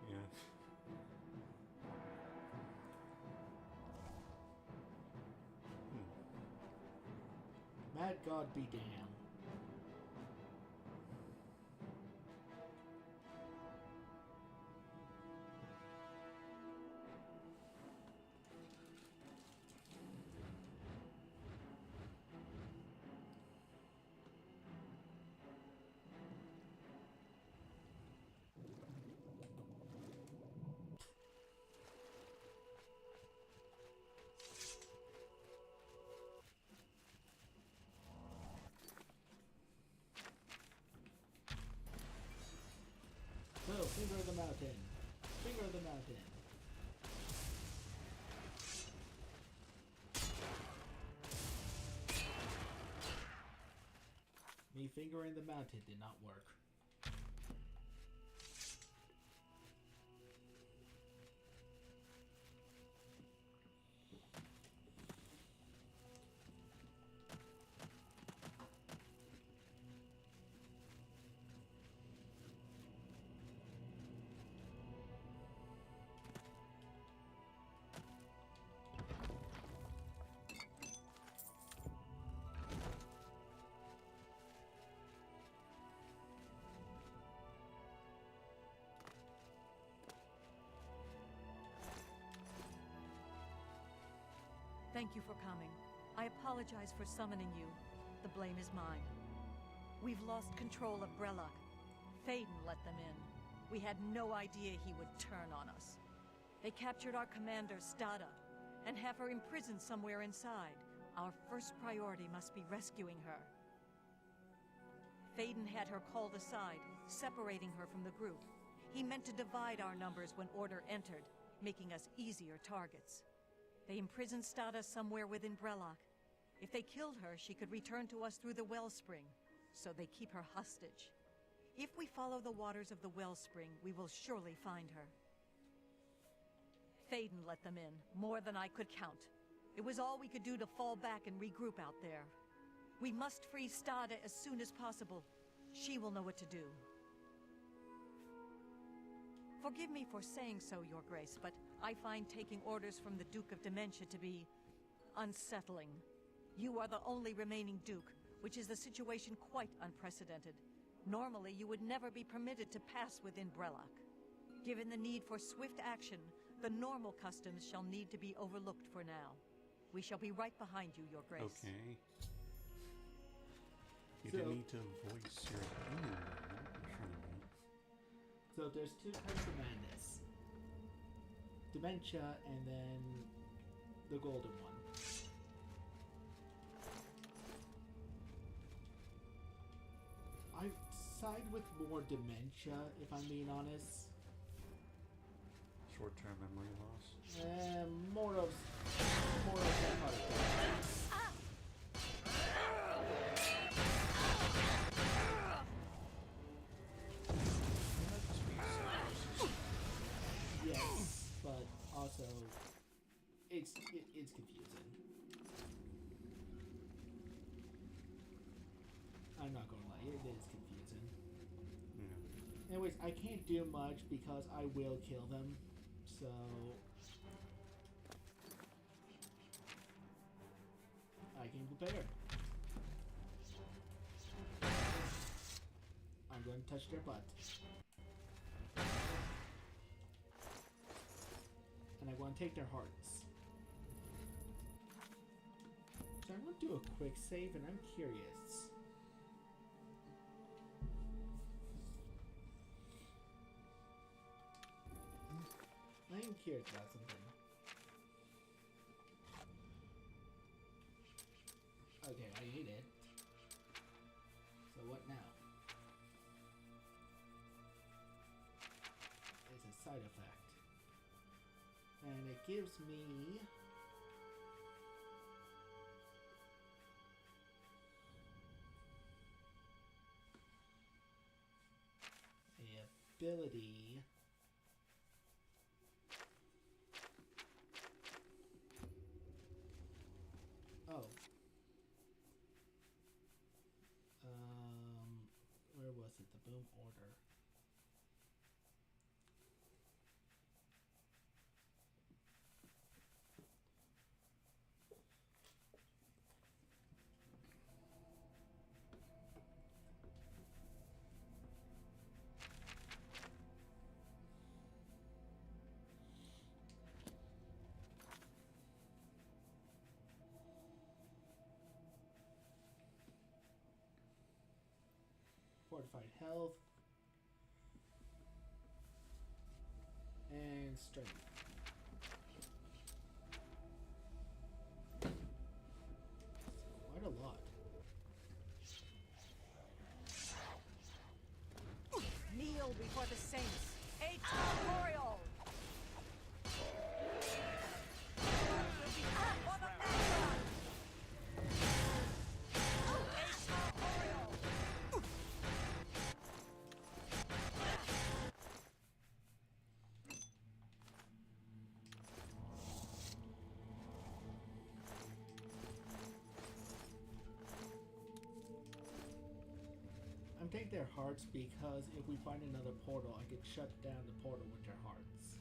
Yeah. Mad God be damned. So, finger of the mountain. Finger of the mountain. Me fingering the mountain did not work. Thank you for coming. I apologize for summoning you. The blame is mine. We've lost control of Brellock. Thaden let them in. We had no idea he would turn on us. They captured our commander, Stada, and have her imprisoned somewhere inside. Our first priority must be rescuing her. Faden had her called aside, separating her from the group. He meant to divide our numbers when Order entered, making us easier targets. They imprisoned Stada somewhere within Brellock. If they killed her, she could return to us through the wellspring, so they keep her hostage. If we follow the waters of the wellspring, we will surely find her. Faden let them in, more than I could count. It was all we could do to fall back and regroup out there. We must free Stada as soon as possible. She will know what to do. Forgive me for saying so, Your Grace, but I find taking orders from the Duke of Dementia to be unsettling. You are the only remaining Duke, which is a situation quite unprecedented. Normally, you would never be permitted to pass within Brellock. Given the need for swift action, the normal customs shall need to be overlooked for now. We shall be right behind you, Your Grace. Okay. You So- didn't need to voice your opinion. So there's two kinds of madness. Dementia and then the golden one. I side with more dementia, if I'm being honest. Short-term memory loss. More of that part of it. Yes, but also it's confusing. I'm not gonna lie, it is confusing. Yeah. Anyways, I can't do much because I will kill them, so I came prepared. I'm going to touch their butt. And I want to take their hearts. So I'm going to do a quick save, and I'm curious. I am curious about something. Okay, I ate it. So what now? It's a side effect. And it gives me a ability. Oh. Where was it? The boom order. Fortified health and strength. Quite a lot. Kneel before the saints. A corporeal! I'm taking their hearts because if we find another portal, I could shut down the portal with their hearts.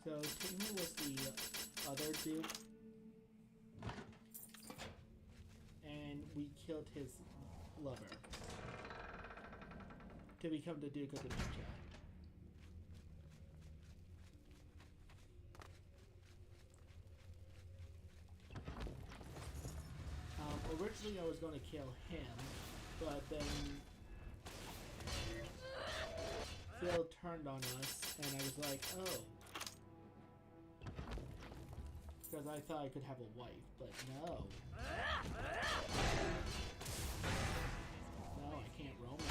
So Tigma was the other duke, and we killed his lover to become the Duke of Dementia. was going to kill him, but then Phil turned on us, and I was like, oh. Because I thought I could have a wife, but no. No, I can't romance.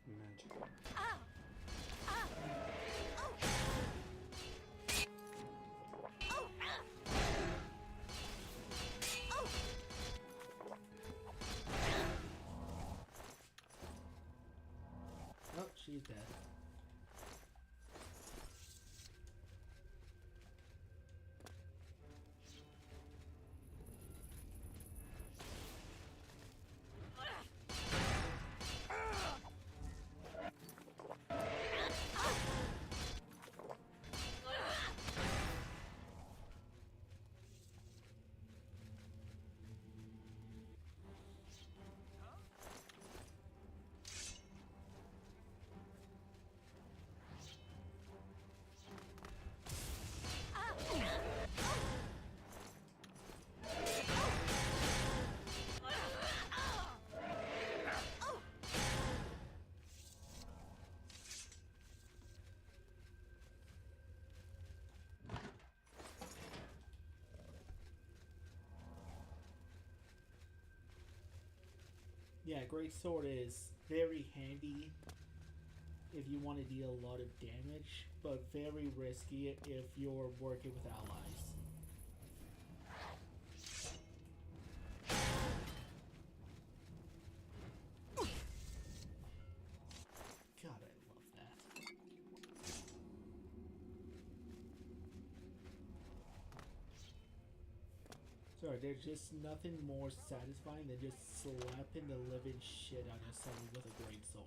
Magic. Oh, she's dead. Yeah, Great Sword is very handy if you want to deal a lot of damage, but very risky if you're working with allies. God, I love that. Sorry, there's just nothing more satisfying than just slapping the living shit out of someone with a great sword.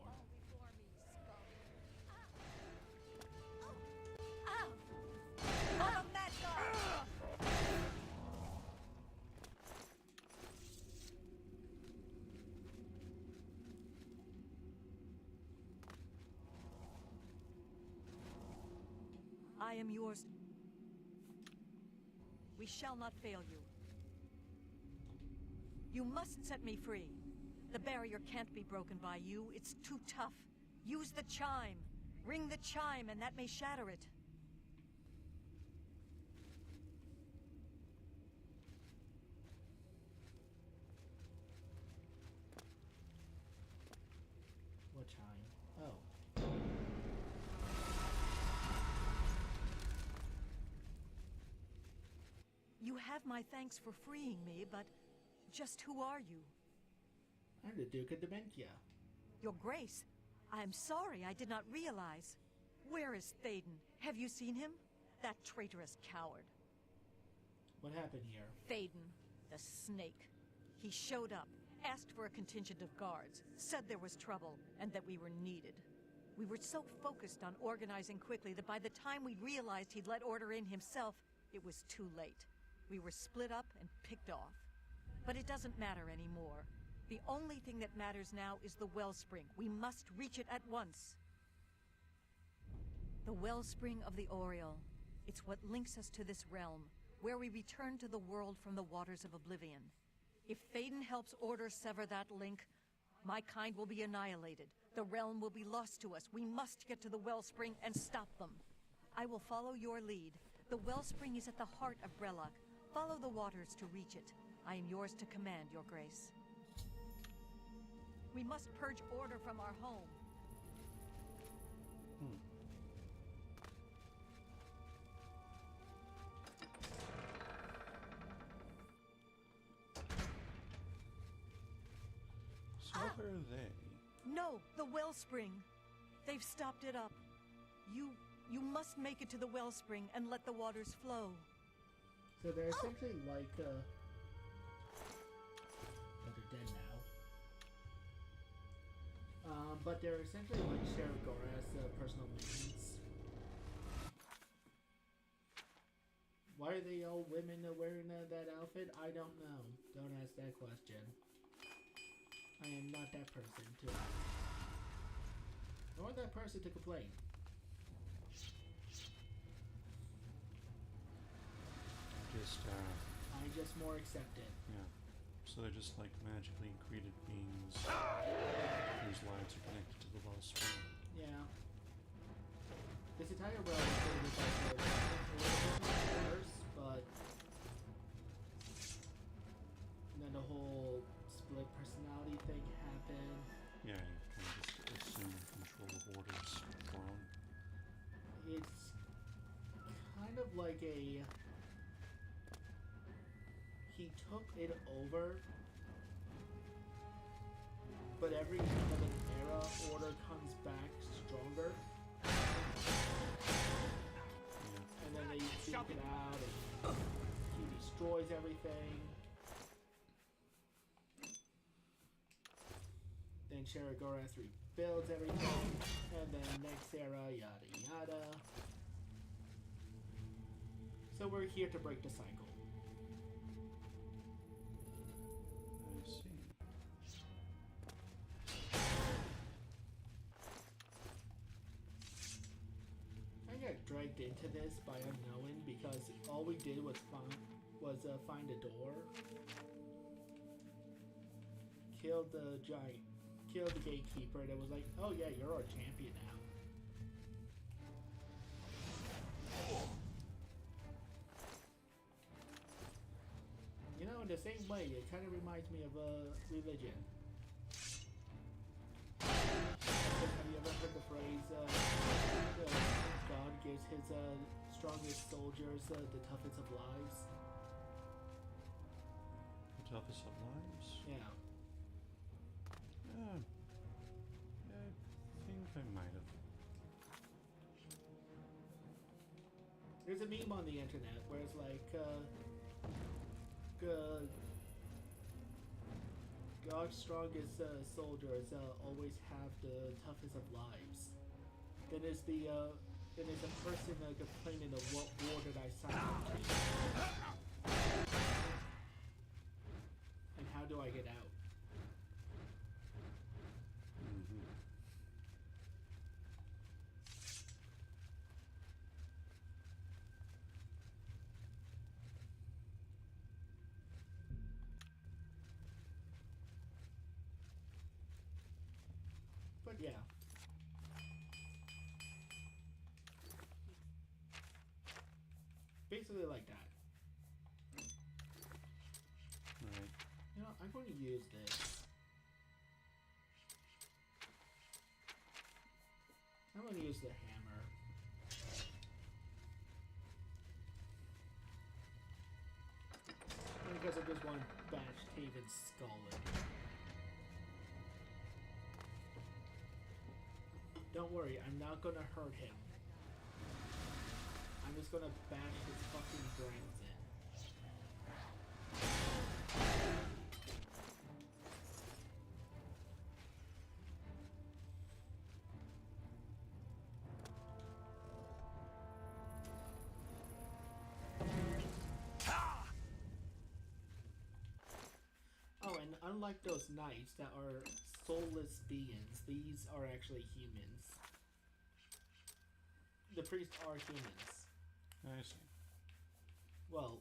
I am yours. We shall not fail you. You must set me free. The barrier can't be broken by you. It's too tough. Use the chime. Ring the chime, and that may shatter it. What chime? Oh. You have my thanks for freeing me, but just who are you? I'm the Duke of Dementia. Your Grace, I am sorry I did not realize. Where is Thaden? Have you seen him? That traitorous coward. What happened here? Thaden, the snake. He showed up, asked for a contingent of guards, said there was trouble, and that we were needed. We were so focused on organizing quickly that by the time we realized he'd let order in himself, it was too late. We were split up and picked off. But it doesn't matter anymore. The only thing that matters now is the wellspring. We must reach it at once. The wellspring of the Oriole. It's what links us to this realm, where we return to the world from the waters of oblivion. If Thaden helps Order sever that link, my kind will be annihilated. The realm will be lost to us. We must get to the wellspring and stop them. I will follow your lead. The wellspring is at the heart of Brellock. Follow the waters to reach it. I am yours to command, Your Grace. We must purge Order from our home. So where are they? No, the wellspring. They've stopped it up. You must make it to the wellspring and let the waters flow. So they're essentially like, well, they're dead now. But they're essentially like Sheriff Gora's personal minions. Why Why are they all women wearing that outfit? I don't know. Don't ask that question. I am not that person to ask. Nor that person to complain. I'm just more accepted. Yeah. So they're just like magically created beings whose lives are connected to the wellspring. Yeah. This entire realm is pretty much like a little bit worse, but and then the whole split personality thing happened. Yeah, you kind of just assume control of orders throne. It's kind of like a... He took it over, but every kind of an era, order comes back stronger. Yeah. And then they take it out, and he destroys everything. Then Sharagorath rebuilds everything, and then next era, yada yada. So we're here to break the cycle. I see. I got dragged into this by unknowing because all we did was find a door, killed the giant, killed the gatekeeper, and it was like, oh yeah, you're our champion now. You know, in the same way, it kind of reminds me of a religion. Have you ever heard the phrase, God gives his strongest soldiers the toughest of lives? The toughest of lives? Yeah. Yeah. I think I might have. There's a meme on the internet where it's like, God's strongest soldiers always have the toughest of lives. Then there's a person complaining of what war did I sign up to? And how do I get out? Mm-hmm. But yeah. Basically like that. Right. You know, I'm going to use this. I'm going to use the hammer. Because I just want to bash Taven's skull in. Don't worry, I'm not gonna hurt him. I'm just gonna bash his fucking brains in. Oh, and unlike those knights that are soulless beings, these are actually humans. The priests are humans. I see. Well,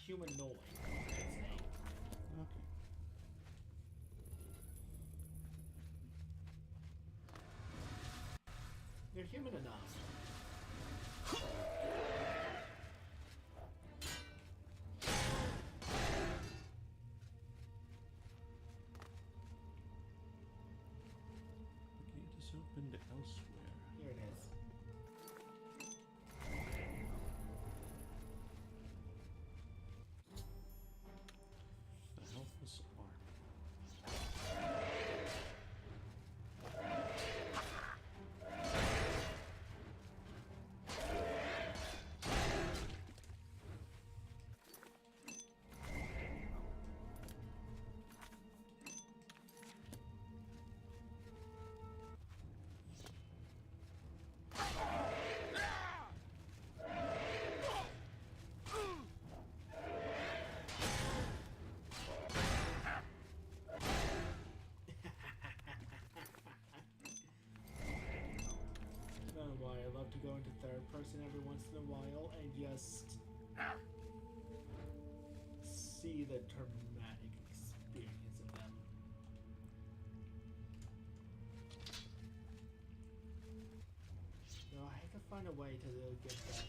humanoid, I should say. Okay. They're human enough. The gate is opened elsewhere. Here it is. The helpless army. to go into third person every once in a while and just see the traumatic experience of them. So I have to find a way to get that.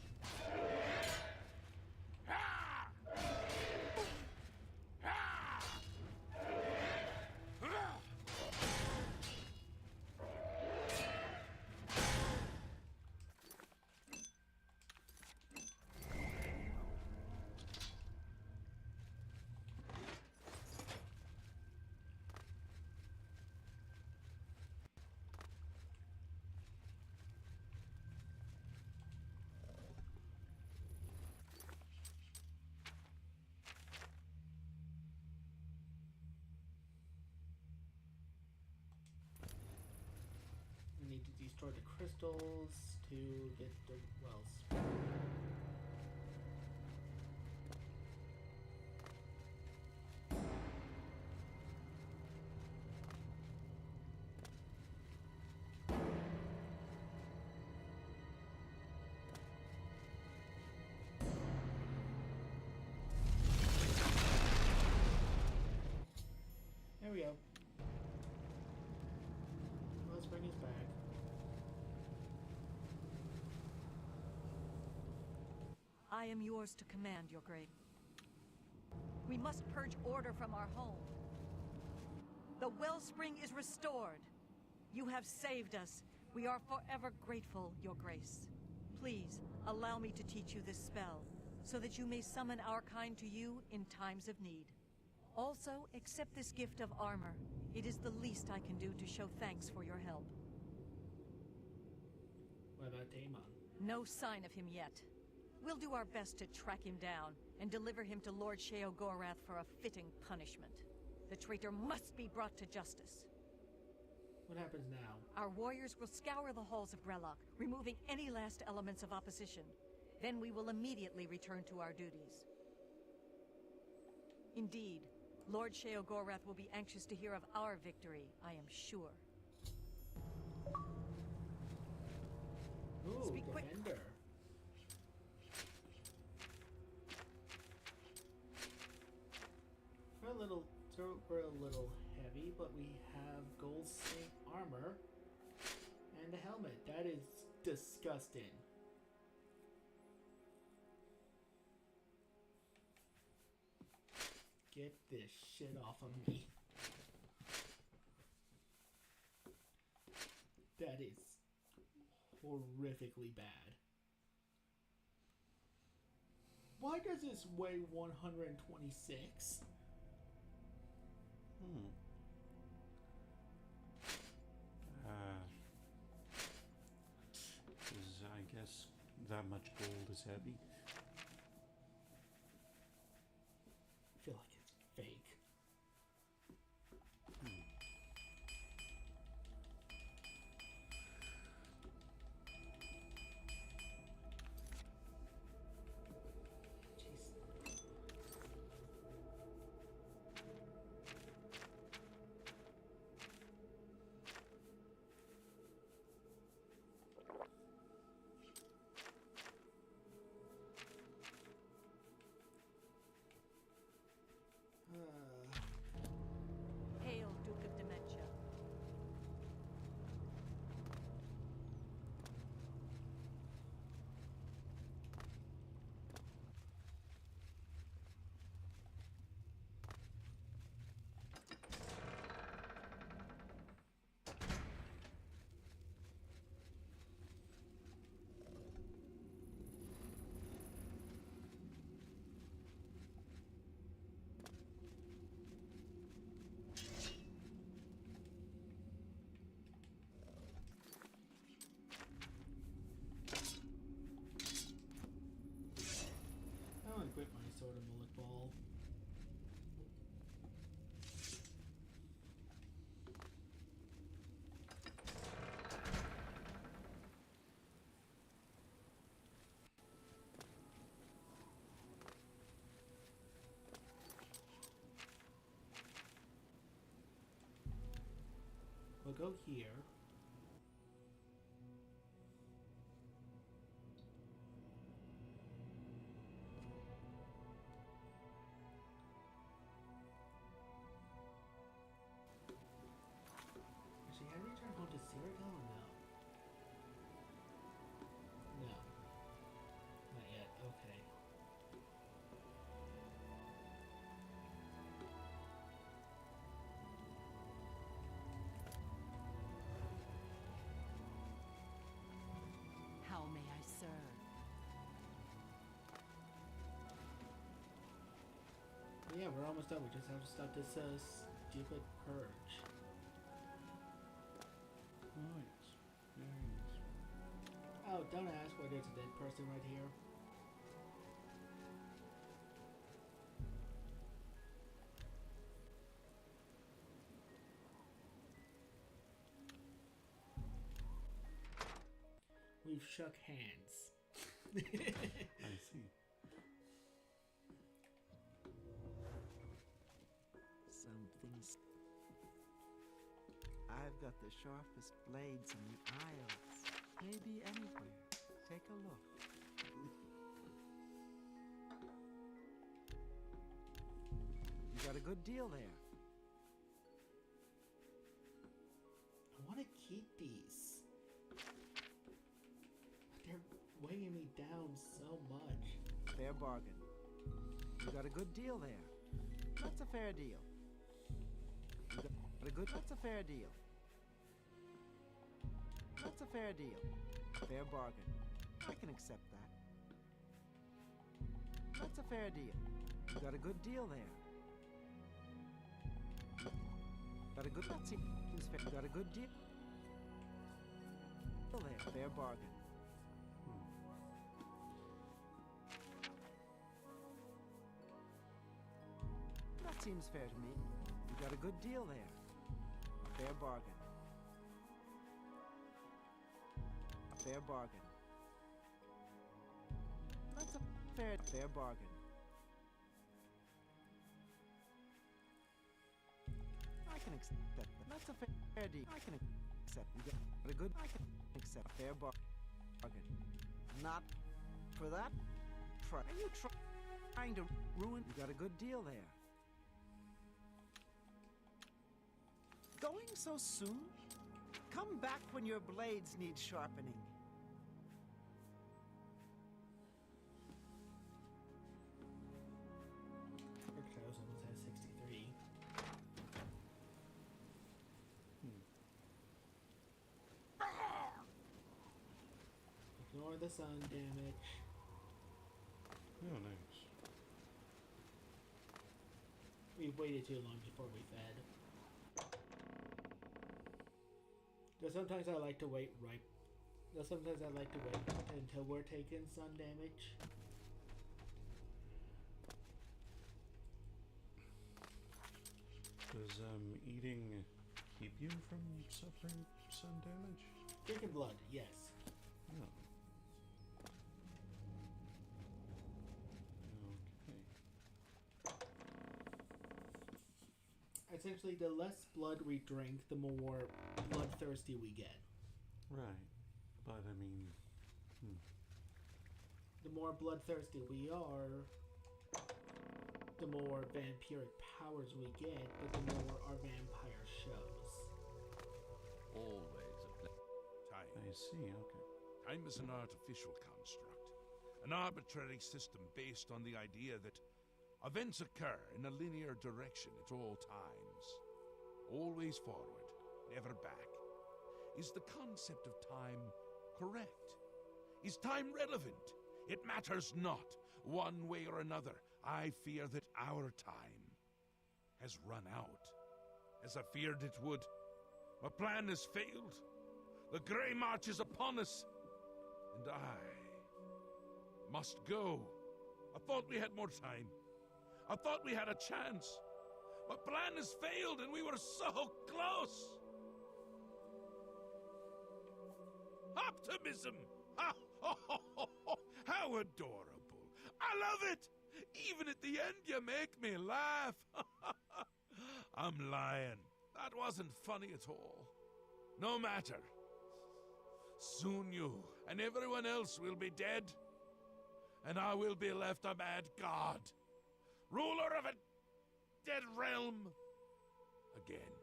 We need to destroy the crystals to get the wells. There we go. Let's bring us back. I am yours to command, Your Grace. We must purge order from our home. The wellspring is restored. You have saved us. We are forever grateful, Your Grace. Please, allow me to teach you this spell, so that you may summon our kind to you in times of need. Also, accept this gift of armor. It is the least I can do to show thanks for your help. What about Daemon? No sign of him yet. We'll do our best to track him down and deliver him to Lord Sheogorath for a fitting punishment. The traitor must be brought to justice. What happens now? Our warriors will scour the halls of Brellock, removing any last elements of opposition. Then we will immediately return to our duties. Indeed, Lord Sheogorath will be anxious to hear of our victory, I am sure. Ooh, Speak quick. Defender. We're a little heavy, but we have gold sync armor and a helmet. That is disgusting. Get this shit off of me. That is horrifically bad. Why does this weigh 126? Is, I guess, that much gold is heavy. I feel like it's fake. Hail, Duke of Dementia. I want to quit my sword and bullet ball. We'll go here. yeah, we're almost done. We just have to stop this stupid purge. Nice. Very nice. Oh, don't ask why there's a dead person right here. We've shook hands. I see. Something's. I've got the sharpest blades in the Isles. Maybe anywhere. Take a look. You got a good deal there. I want to keep these. They're weighing me down so much. Fair bargain. You got a good deal there. That's a fair deal. You got a good. That's a fair deal. That's a fair deal. Fair bargain. I can accept that. That's a fair deal. You got a good deal there. Got a good. That seems fair. You got a good deal. There. Fair bargain. That seems fair to me. You got a good deal there. A fair bargain. A fair bargain. That's a fair bargain. I can accept that. That's a fair deal. I can accept. You got a good. I can accept. Fair bargain. Not for that. Try. Are you trying to ruin? You got a good deal there. Going so soon? Come back when your blades need sharpening. Our Chaos almost has 63. Ignore the sun damage. Oh, nice. We waited too long before we fed. Because sometimes I like to wait sometimes I like to wait until we're taking sun damage. Does eating keep you from suffering sun damage? Drinking blood, yes. No. Okay. Essentially, the less blood we drink, the more bloodthirsty we get. Right. But I mean, The more bloodthirsty we are, the more vampiric powers we get, but the more our vampire shows. Always a time. I see, okay. Time is an artificial construct, an arbitrary system based on the idea that events occur in a linear direction at all times. Always forward, never back. Is the concept of time correct? Is time relevant? It matters not. One way or another, I fear that our time has run out, as I feared it would. My plan has failed. The Grey March is upon us, and I must go. I thought we had more time. I thought we had a chance. My plan has failed, and we were so close. Optimism! How adorable. I love it! Even at the end, you make me laugh. I'm lying. That wasn't funny at all. No matter. Soon you and everyone else will be dead, and I will be left a mad god, ruler of a dead realm again.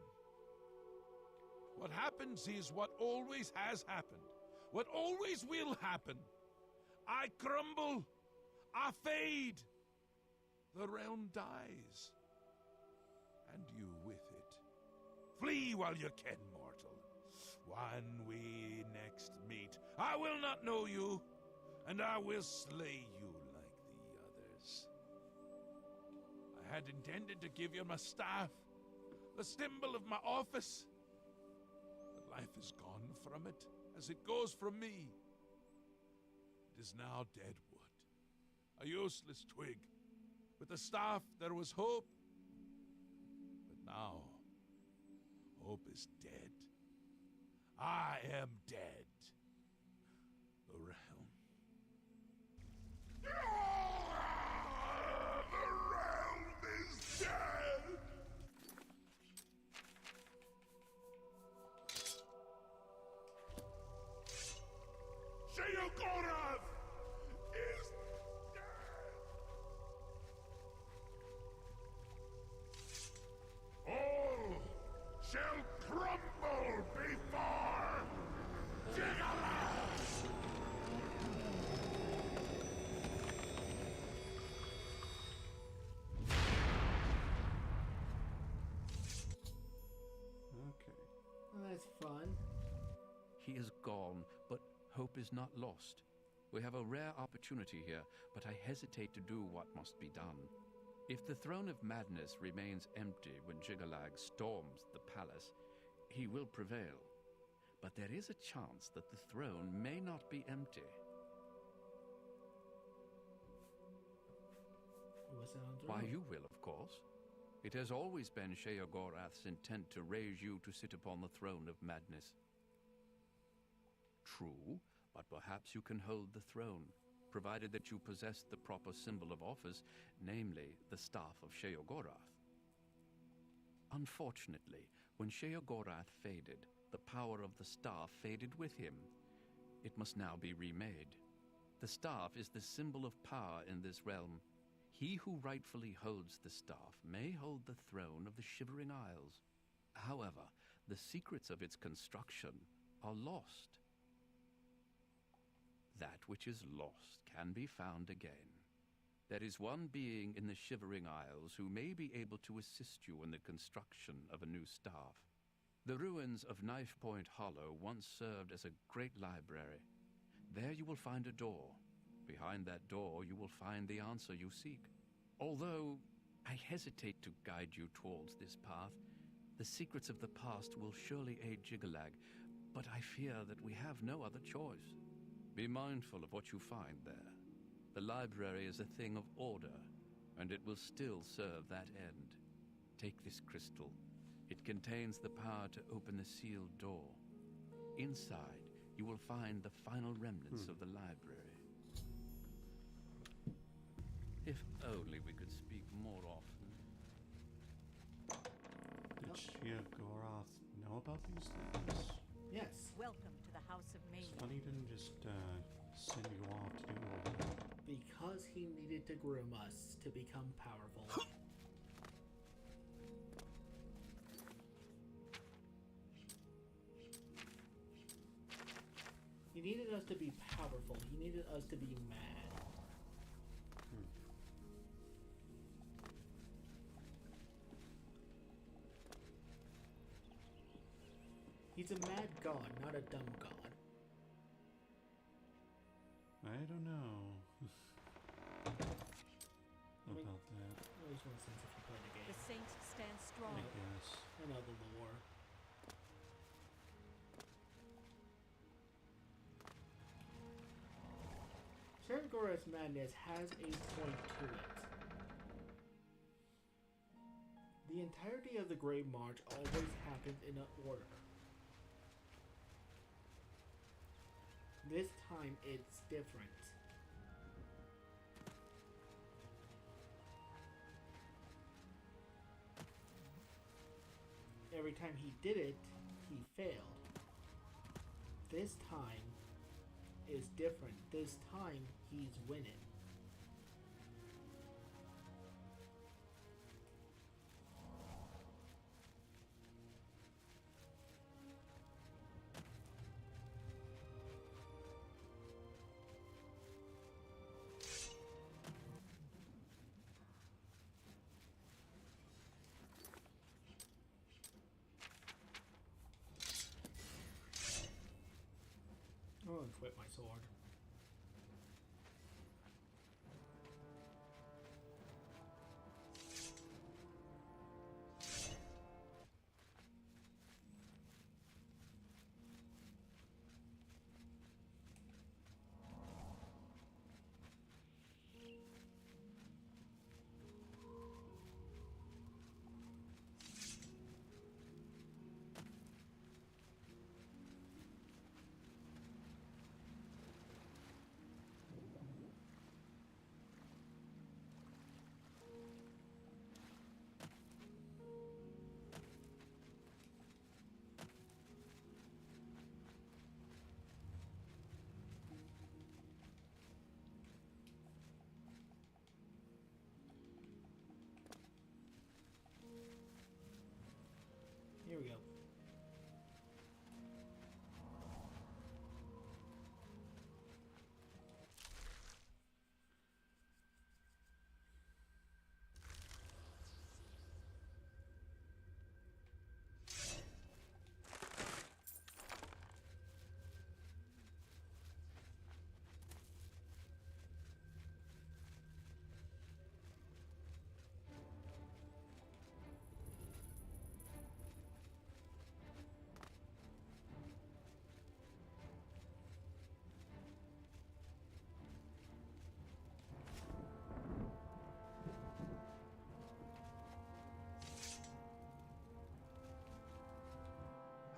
What happens is what always has happened, what always will happen. I crumble, I fade, the realm dies, and you with it. Flee while you can, mortal. When we next meet, I will not know you, and I will slay you like the others. I had intended to give you my staff, the symbol of my office. But life is gone from it, as it goes from me. It is now dead wood, a useless twig. With the staff there was hope, but now hope is dead. I am dead. The realm. The realm is dead! Sheogorath is dead! All shall crumble before Jigalath! Okay. Well, that's fun. He is gone, but hope is not lost. We have a rare opportunity here, but I hesitate to do what must be done. If the Throne of Madness remains empty when Jigalag storms the palace, he will prevail. But there is a chance that the throne may not be empty. Who was on the Why, throne? you will, of course. It has always been Sheogorath's intent to raise you to sit upon the Throne of Madness. True, but perhaps you can hold the throne, provided that you possess the proper symbol of office, namely the Staff of Sheogorath. Unfortunately, when Sheogorath faded, the power of the staff faded with him. It must now be remade. The staff is the symbol of power in this realm. He who rightfully holds the staff may hold the throne of the Shivering Isles. However, the secrets of its construction are lost. That which is lost can be found again. There is one being in the Shivering Isles who may be able to assist you in the construction of a new staff. The ruins of Knife Point Hollow once served as a great library. There you will find a door. Behind that door you will find the answer you seek. Although I hesitate to guide you towards this path, the secrets of the past will surely aid Jigalag, but I fear that we have no other choice. Be mindful of what you find there. The library is a thing of order, and it will still serve that end. Take this crystal. It contains the power to open the sealed door. Inside, you will find the final remnants of the library. If only we could speak more often. Did Sheogorath know about these things? Yes, Welcome to the House of It's Mania. funny he didn't just send you off to do all that. because he needed to groom us to become powerful. He needed us to be powerful. He needed us to be mad. He's a mad god, not a dumb god. I don't know mean- about that. It always makes sense if you play the game. The Saints stand strong. I guess. I know the lore. Sheogorath's madness has a point to it. The entirety of the Great March always happens in an order. This time it's different. Every time he did it, he failed. This time is different. This time he's winning. I'll equip my sword. we go.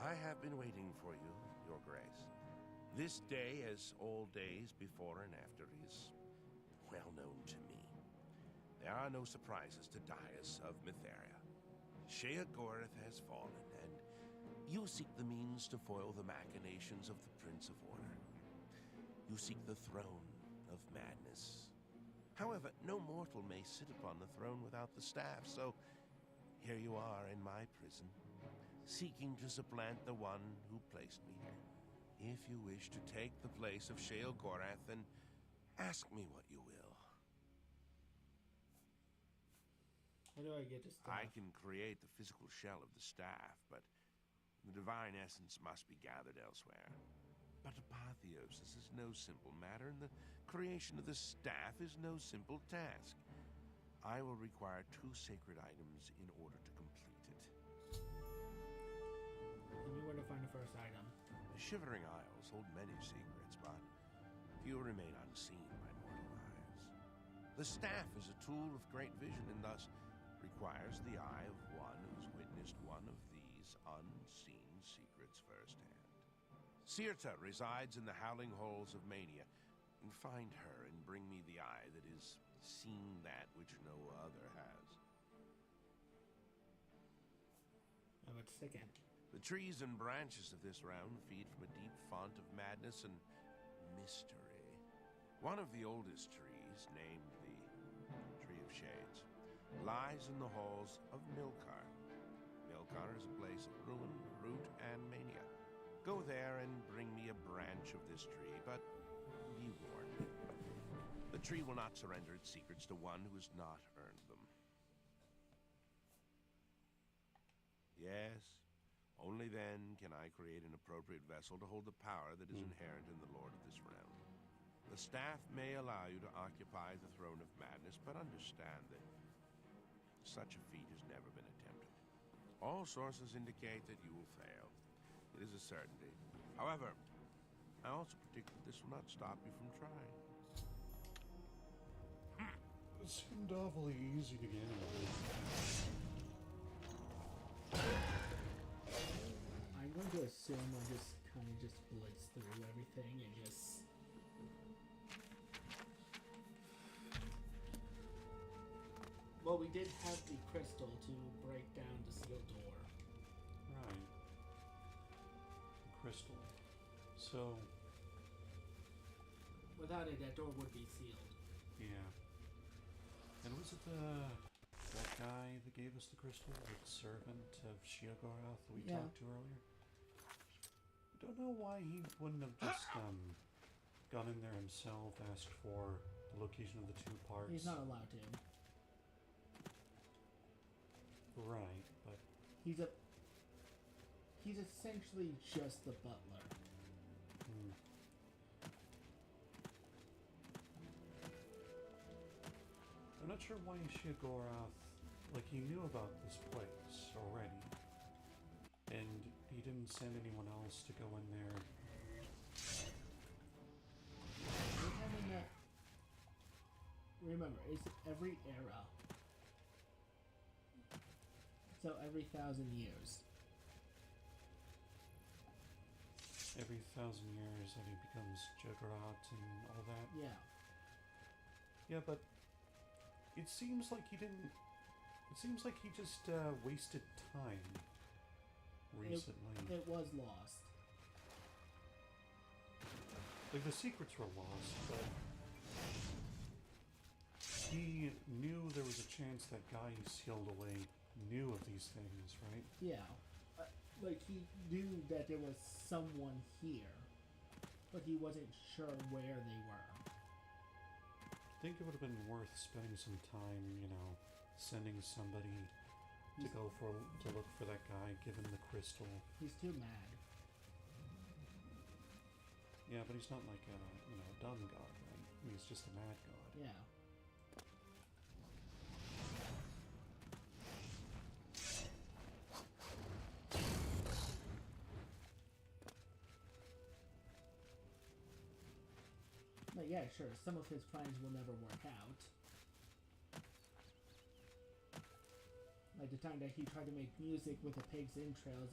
I have been waiting for you, Your Grace. This day, as all days before and after, is well known to me. There are no surprises to Dias of Mytheria. Sheogorath has fallen, and you seek the means to foil the machinations of the Prince of Order. You seek the throne of madness. However, no mortal may sit upon the throne without the staff, so here you are in my prison, seeking to supplant the one who placed me here. If you wish to take the place of Sheogorath, then ask me what you will. How do I get this stuff? I can create the physical shell of the staff, but the divine essence must be gathered elsewhere. But apotheosis is no simple matter, and the creation of the staff is no simple task. I will require 2 sacred items in order to complete it. Tell me where to find the first item. The Shivering Isles hold many secrets, but few remain unseen by mortal eyes. The staff is a tool of great vision, and thus requires the eye of one who's witnessed one of these unseen secrets firsthand. Sirta resides in the howling halls of Mania. And find her and bring me the eye that is seen that which no other has. How about second? The trees and branches of this realm feed from a deep font of madness and mystery. One of the oldest trees, named the Tree of Shades, lies in the halls of Milkar. Milkar is a place of ruin, root, and mania. Go there and bring me a branch of this tree, but be warned. The tree will not surrender its secrets to one who has not earned them. Yes, only then can I create an appropriate vessel to hold the power that is inherent in the Lord of this realm. The staff may allow you to occupy the throne of madness, but understand that such a feat has never been attempted. All sources indicate that you will fail. It is a certainty. However, I also predict that this will not stop you from trying. It seemed awfully easy to get into. I'm going to assume I just kind of just blitz through everything and just... Well, we did have the crystal to break down the sealed door. Right. Crystal. So, Without it, that door would be sealed. yeah. And was it that guy that gave us the crystal, the servant of Sheogorath that we Yeah. talked to earlier? I don't know why he wouldn't have just gone in there himself, asked for the location of the 2 parts. He's not allowed to. Right, but He's essentially just the butler. I'm not sure why Sheogorath, like, he knew about this place already, and he didn't send anyone else to go in there. We're having that. Remember, it's every era. So every 1,000 years. Every 1,000 years that he becomes Juggernaut and all that. Yeah. Yeah, but it seems like he didn't. It seems like he just wasted time recently. It was lost. Like, the secrets were lost, but he knew there was a chance that guy he sealed away knew of these things, right? Yeah. Like, he knew that there was someone here, but he wasn't sure where they were. I think it would have been worth spending some time, you know, sending somebody to look for that guy, give him the crystal. He's too mad. Yeah, but he's not like a, you know, dumb god, right? He's just a mad god. Yeah. But yeah, sure, some of his plans will never work out. Like the time that he tried to make music with the pig's entrails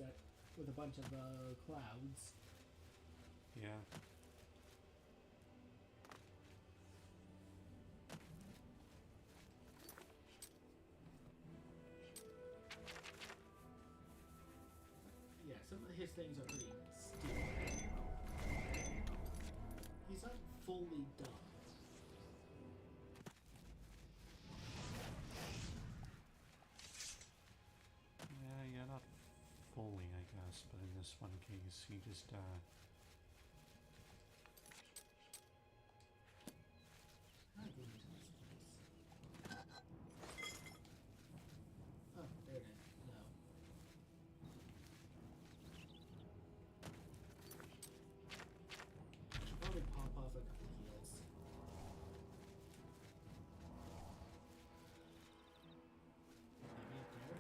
with a bunch of clouds. Yeah. Yeah, some of his things are pretty stupid. He's not fully dumb. Yeah, not fully, I guess, but in this one case, he just, How do we use this place? Oh, there it is. No. Probably pop off a couple heals. Maybe up there?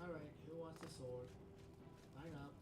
Alright, who wants a sword? Line up.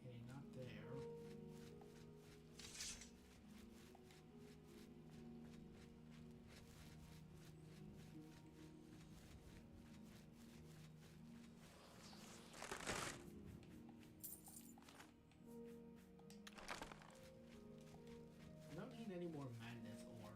Okay, not there. I don't need any more madness ore.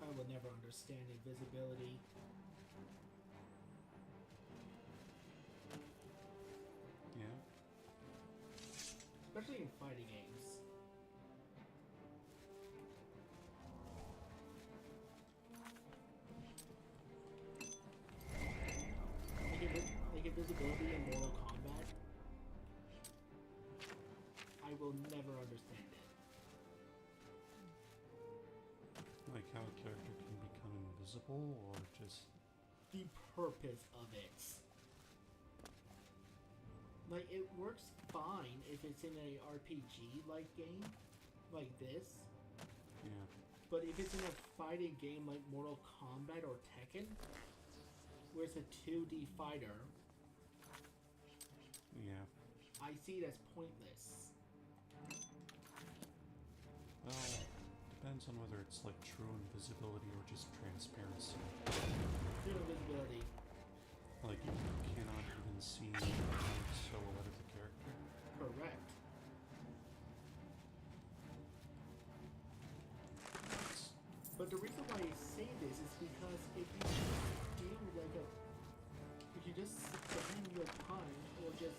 I will never understand invisibility. yeah. Especially in fighting games. Like invisibility in Mortal Kombat. I will never understand it. Like how a character can become invisible, or just... The purpose of it. Like, it works fine if it's in a RPG-like game, like this. Yeah. But if it's in a fighting game like Mortal Kombat or Tekken, where it's a 2D fighter, Yeah. I see it as pointless. Well, depends on whether it's like true invisibility or just transparency. True invisibility. Like you cannot even see the silhouette of the character. Correct. But the reason why I say this is because if you just do like if you just spam your punch or just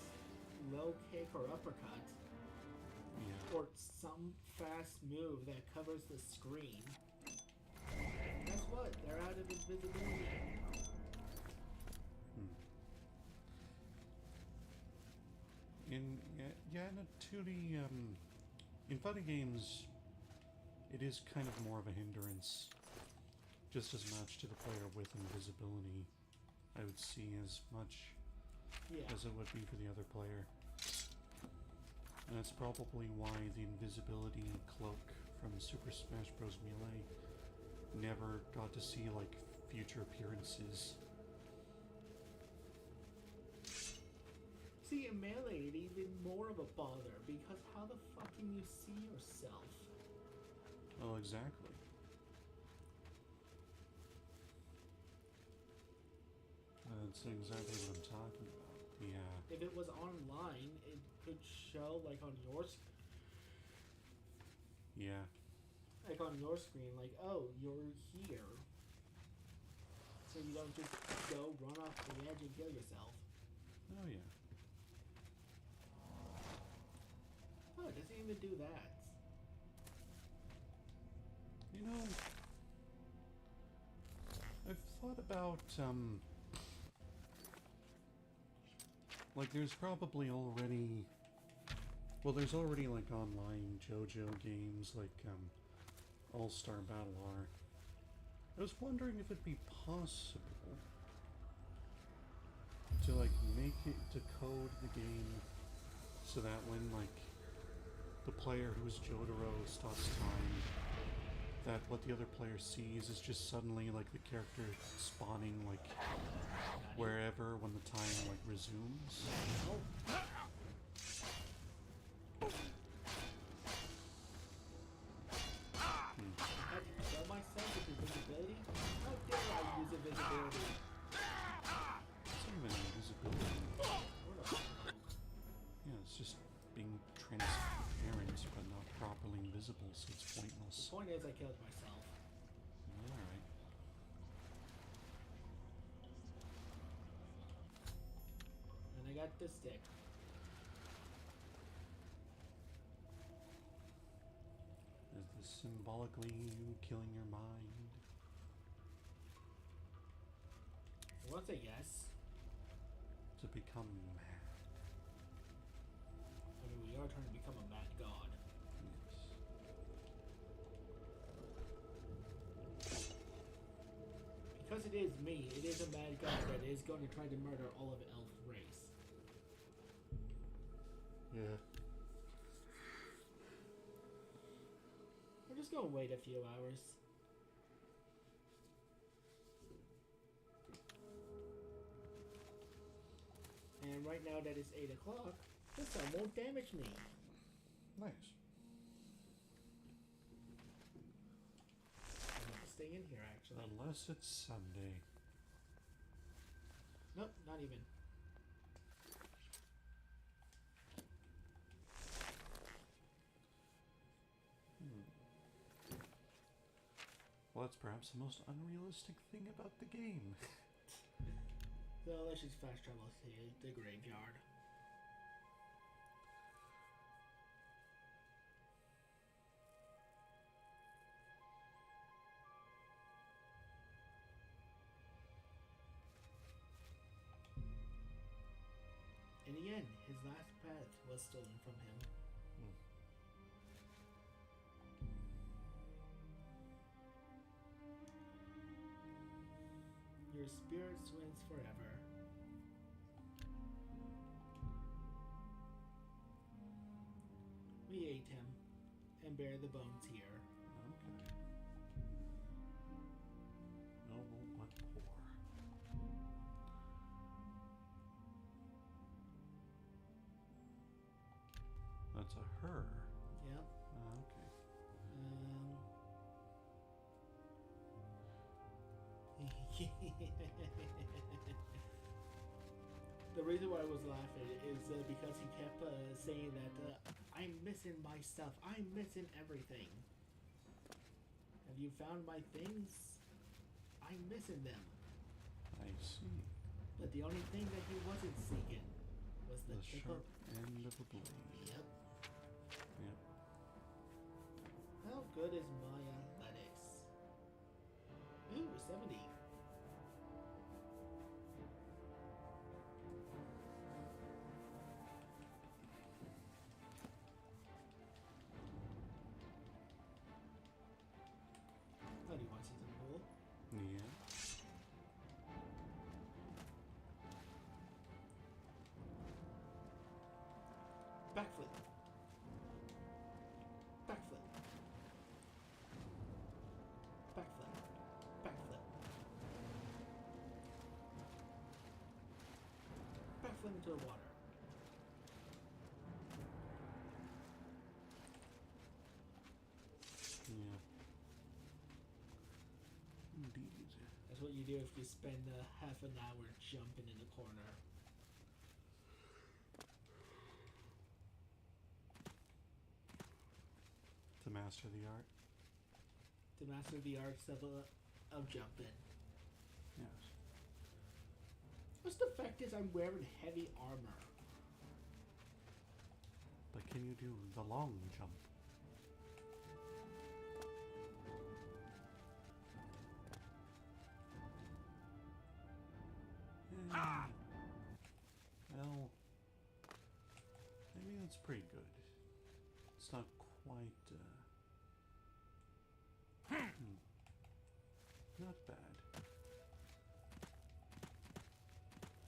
low kick or uppercut, Yeah. or some fast move that covers the screen. Guess what? They're out of invisibility. In a 2D in fighting games, it is kind of more of a hindrance, just as much to the player with invisibility. I would see as much as it would be for the other player. And that's probably why the invisibility cloak from Super Smash Bros. Melee never got to see, like, future appearances. See, in Melee, it's even more of a bother, because how the fuck can you see yourself? Oh, exactly. That's exactly what I'm talking about. Yeah. If it was online, it could show, like, on your Yeah. like on your screen, like, oh, you're here. So you don't just go run off the edge and kill yourself. Oh, yeah. Oh, it doesn't even do that. You know, I've thought about, like, there's probably already, well, there's already, like, online JoJo games, like, All-Star Battle R. I was wondering if it'd be possible to, like, make it, to code the game so that when, like, the player who's Jotaro stops time, that what the other player sees is just suddenly, like, the character spawning, like, wherever when the time, like, resumes. I had to show myself with invisibility? How dare I use invisibility? It's not even invisibility. Yeah, it's just being transparent but not properly invisible, so it's pointless. The point is, I killed myself. Alright. And I got the stick. Is this symbolically you killing your mind? I want to say yes. To become mad? I mean, we are trying to become a mad god. Yes. Because it is me, it is a mad god that is going to try to murder all of elf race. Yeah. We're just gonna wait a few hours. And right now that it's 8 o'clock, the sun won't damage me. Nice. I'm gonna stay in here actually. Unless it's Sunday. Nope, not even. Well, that's perhaps the most unrealistic thing about the game. So let's just fast travel to the graveyard. In the end, his last path was stolen from him. Your spirit swims forever. We ate him and bear the bones here. Okay. Noble but poor. That's a her. Yep. Okay. The reason why I was laughing is because he kept saying that I'm missing my stuff. I'm missing everything. Have you found my things? I'm missing them. I see. But the only thing that he wasn't seeking was the tip sharp of... end of a blade. Yep. Yep. is my athletics? Ooh, 70. Oh, do you want to see some cool? Yeah. Backflip. Backflip. Backflip. Backflip. Backflip into the water. Yeah. Indeed. That's what you do if you spend half an hour jumping in the corner. To master the art. To master the arts of jumping. Yes. What's the fact is I'm wearing heavy armor? But can you do the long jump? Ha! Well, maybe that's pretty good. It's not quite, not bad.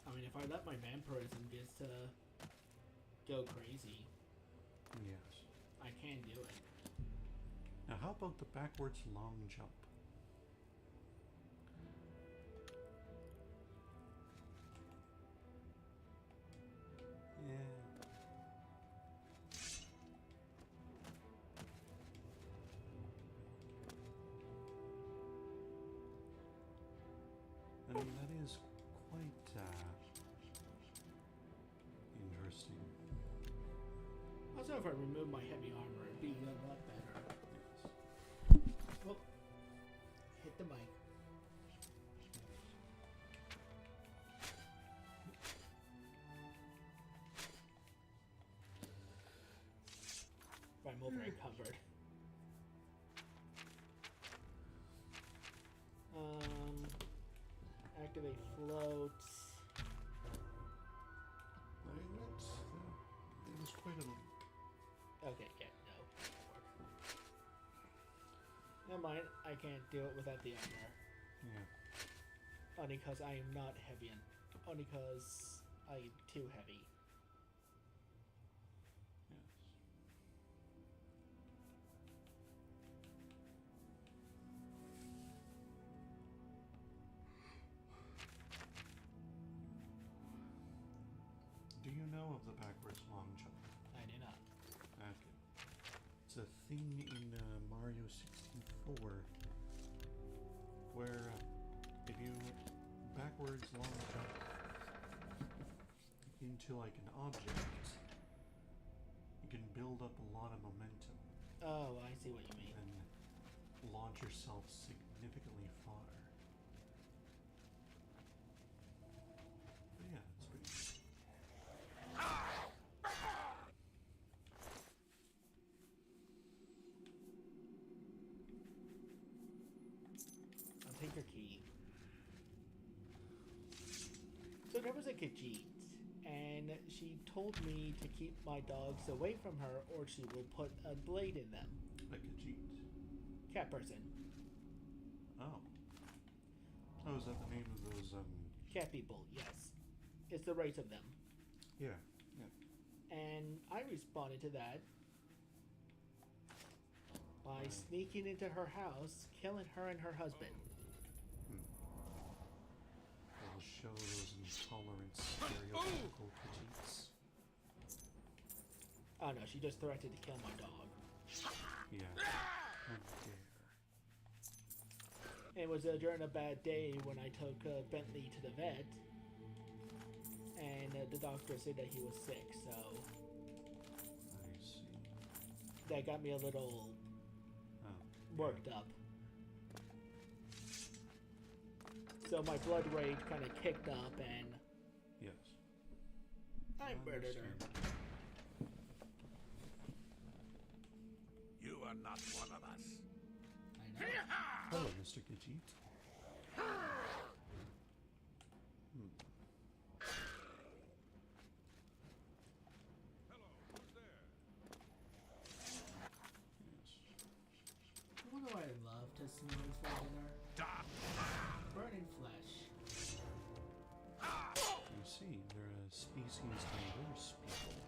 I mean, if I let my vampirism just go crazy, Yes. I can do it. Now, how about the backwards long jump? Yeah. I mean, that is quite interesting. Also, if I remove my heavy armor, it'd be a lot better. Yes. Oh, hit the mic. I'm over encumbered. Activate floats. It was quite a... Okay, yeah, no. Never mind, I can't do it without the armor. Yeah. Only because I am not heavy. Only because I am too heavy. Yes. Do you know of the backwards long jump? I do not. Okay. It's a thing in Mario 64 where if you backwards long jump into like an object, you can build up a lot of momentum Oh, I see what you mean. and launch yourself significantly far. But yeah, it's pretty good. I'll take your key. So there was a Khajiit, and she told me to keep my dogs away from her or she will put a blade in them. Like a cheat. Cat person. Oh. Oh, is that the name of those, Cat people, yes. It's the race of them. yeah, yeah. And I responded to that by sneaking into her house, killing her and her husband. That'll show those intolerant, stereotypical Khajiits. Oh no, she just threatened to kill my dog. Yeah. How dare. It was during a bad day when I took Bentley to the vet, and the doctor said that he was sick, so I see. that got me a little Oh. worked up. So my blood rage kind of kicked up, and Yes. I murdered her. Understand. You are not one of us. Hello, Mr. Gidget. What do I love to smell for dinner? Burning flesh. You see, they're a species diverse people.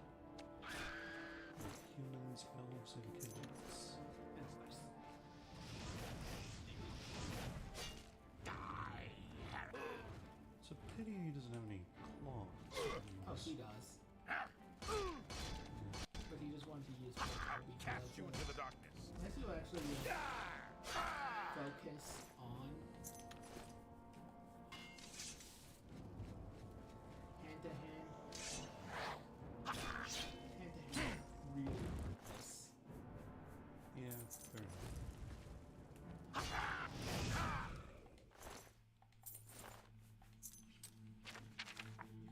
With humans, elves, and Kiddies. That's nice. It's a pity he doesn't have any claws. Oh, he does. But he just wanted to use fire because Cast you into the darkness. unless you actually focus on hand to hand really worthless. Yeah, fair enough.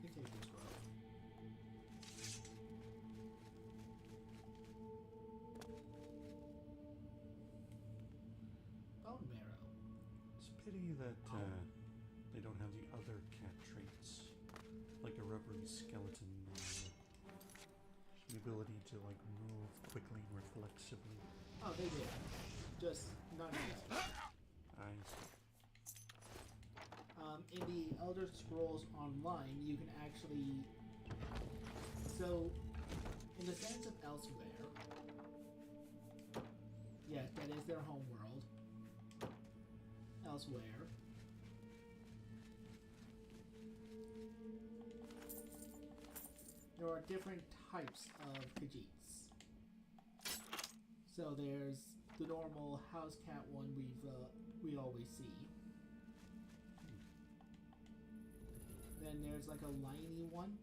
You can take this rope. Bone marrow. It's a pity that they don't have the other cat traits, like a rubbery skeleton, the ability to like move quickly and reflexively. Oh, they did. Just not easy. I see. In the Elder Scrolls Online, you can actually... So, in the sense of Elsewhere, yes, that is their home world. Elsewhere. There are different types of Khajiits. So there's the normal house cat one we always see. Then there's like a liney one.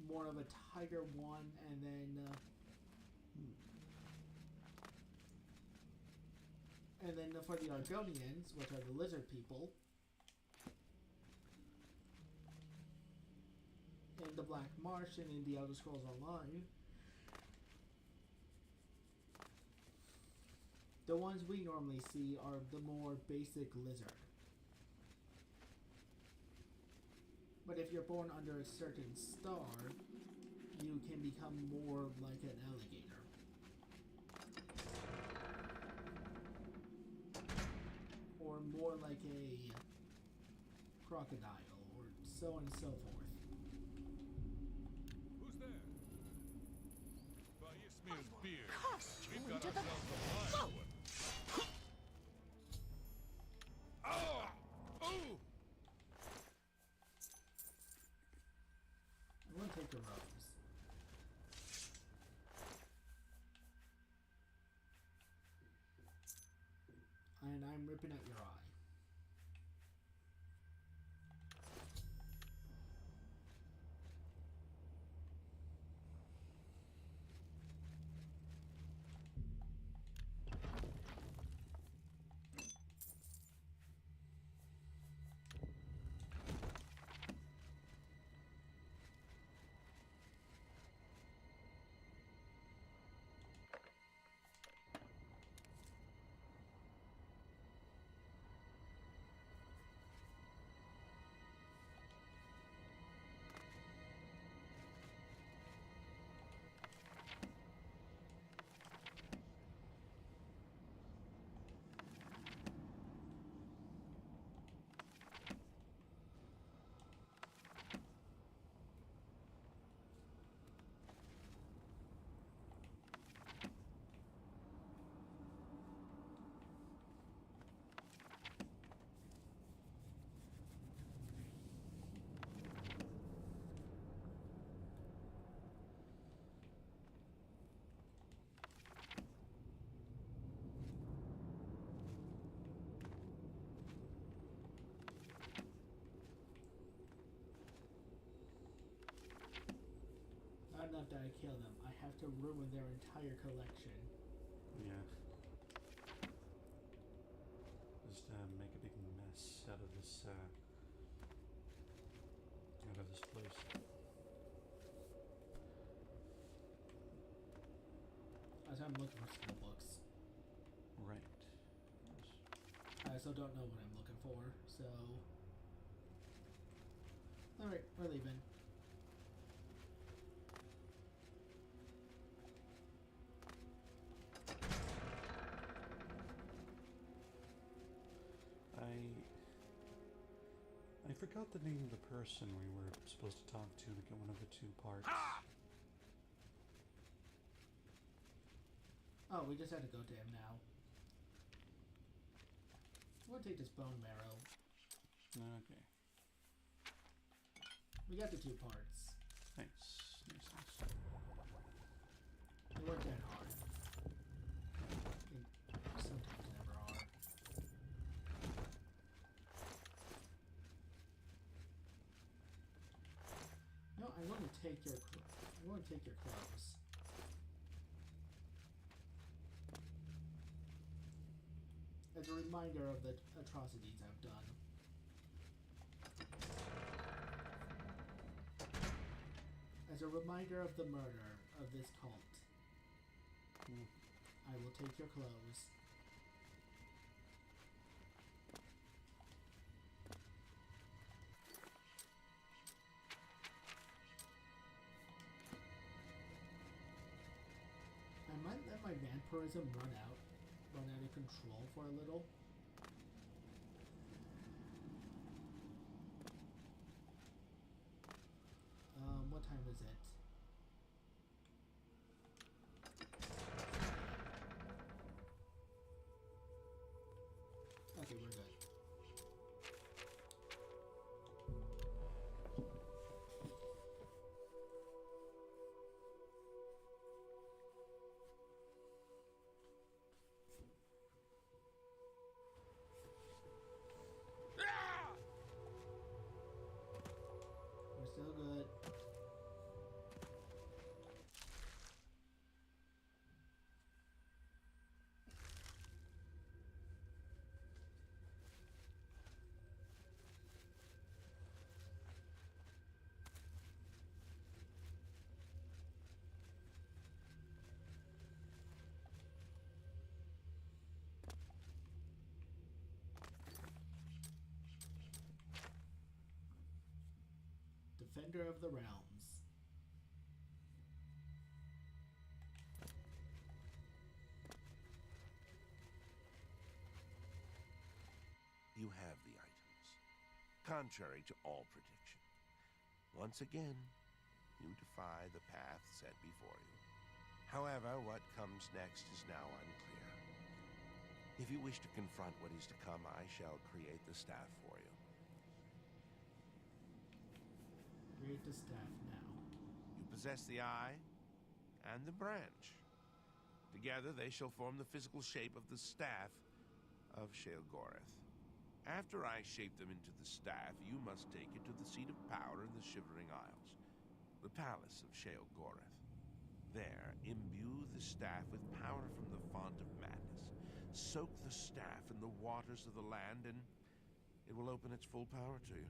More of a tiger one, and then for the Argonians, which are the lizard people, in the Black Marsh and in the Elder Scrolls Online, the ones we normally see are the more basic lizard. But if you're born under a certain star, you can become more like an alligator. Or more like a crocodile, or so on and so forth. Who's there? By Ismail's beard, Cast we've you got into the... ourselves a live one. Oh! Ooh! I'm gonna take the rose. And I'm ripping out your eye. Not enough that I kill them. I have to ruin their entire collection. Yeah. Just make a big mess out of this place. As I'm looking for skill books. also don't know what I'm looking for, so... Alright, we're leaving. I forgot the name of the person we were supposed to talk to get one of the 2 parts. Ha! Oh, we just had to go to him now. I'm gonna take this bone marrow. Okay. We got the 2 parts. Nice. They weren't that hard. They sometimes never are. No, I want to take your clothes. As a reminder of the atrocities I've done. As a reminder of the murder of this cult. I will take your clothes. I might let my vampirism run out of control for a little. What time is it? Okay, we're good. We're still good. Defender of the Realms. You have the items, contrary to all prediction. Once again, you defy the path set before you. However, what comes next is now unclear. If you wish to confront what is to come, I shall create the staff for you. Create the staff now. You possess the eye and the branch. Together, they shall form the physical shape of the staff of Shealgoreth. After I shape them into the staff, you must take it to the seat of power in the Shivering Isles, the palace of Shealgoreth. There, imbue the staff with power from the font of madness. Soak the staff in the waters of the land, and it will open its full power to you.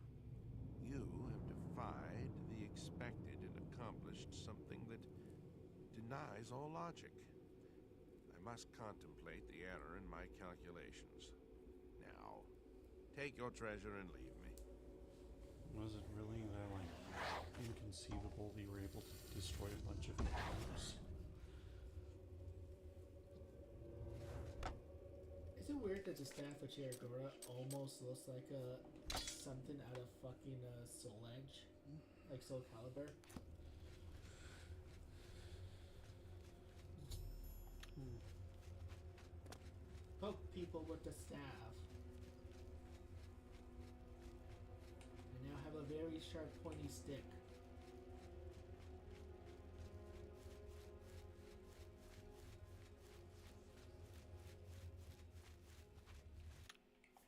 You have defied the expected and accomplished something that denies all logic. I must contemplate the error in my calculations. Now, take your treasure and leave me. Was it really that, like, inconceivable that you were able to destroy a bunch of empires? Is it weird that the staff of Chiargora almost looks like something out of fucking Soul Edge? Like Soul Calibur? Poke people with the staff. I now have a very sharp pointy stick.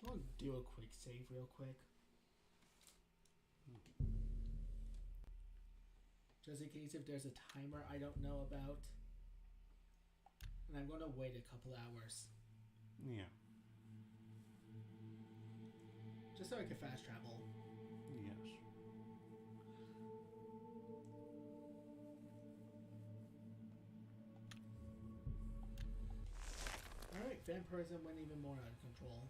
I'll do a quick save real quick. Just in case if there's a timer I don't know about. And I'm going to wait a couple hours. Yeah. Just so I can fast travel. Yes. Alright, vampirism went even more out of control.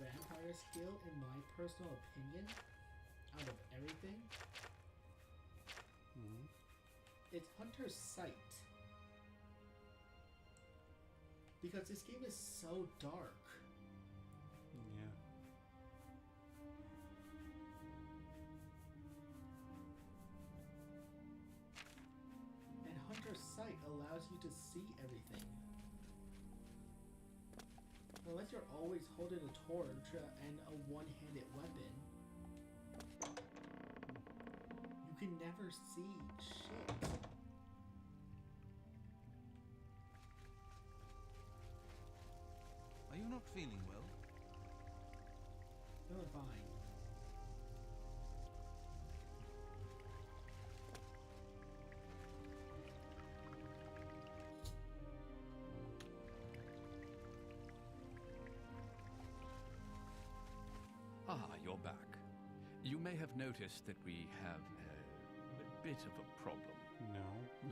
vampire skill, in my personal opinion, out of everything, it's Hunter's Sight. Because this game is so dark. Yeah. And Hunter's Sight allows you to see everything. Unless you're always holding a torch and a one-handed weapon, you can never see shit. Are you not feeling well? Feeling fine. Ah, you're back. You may have noticed that we have a bit of a problem. No.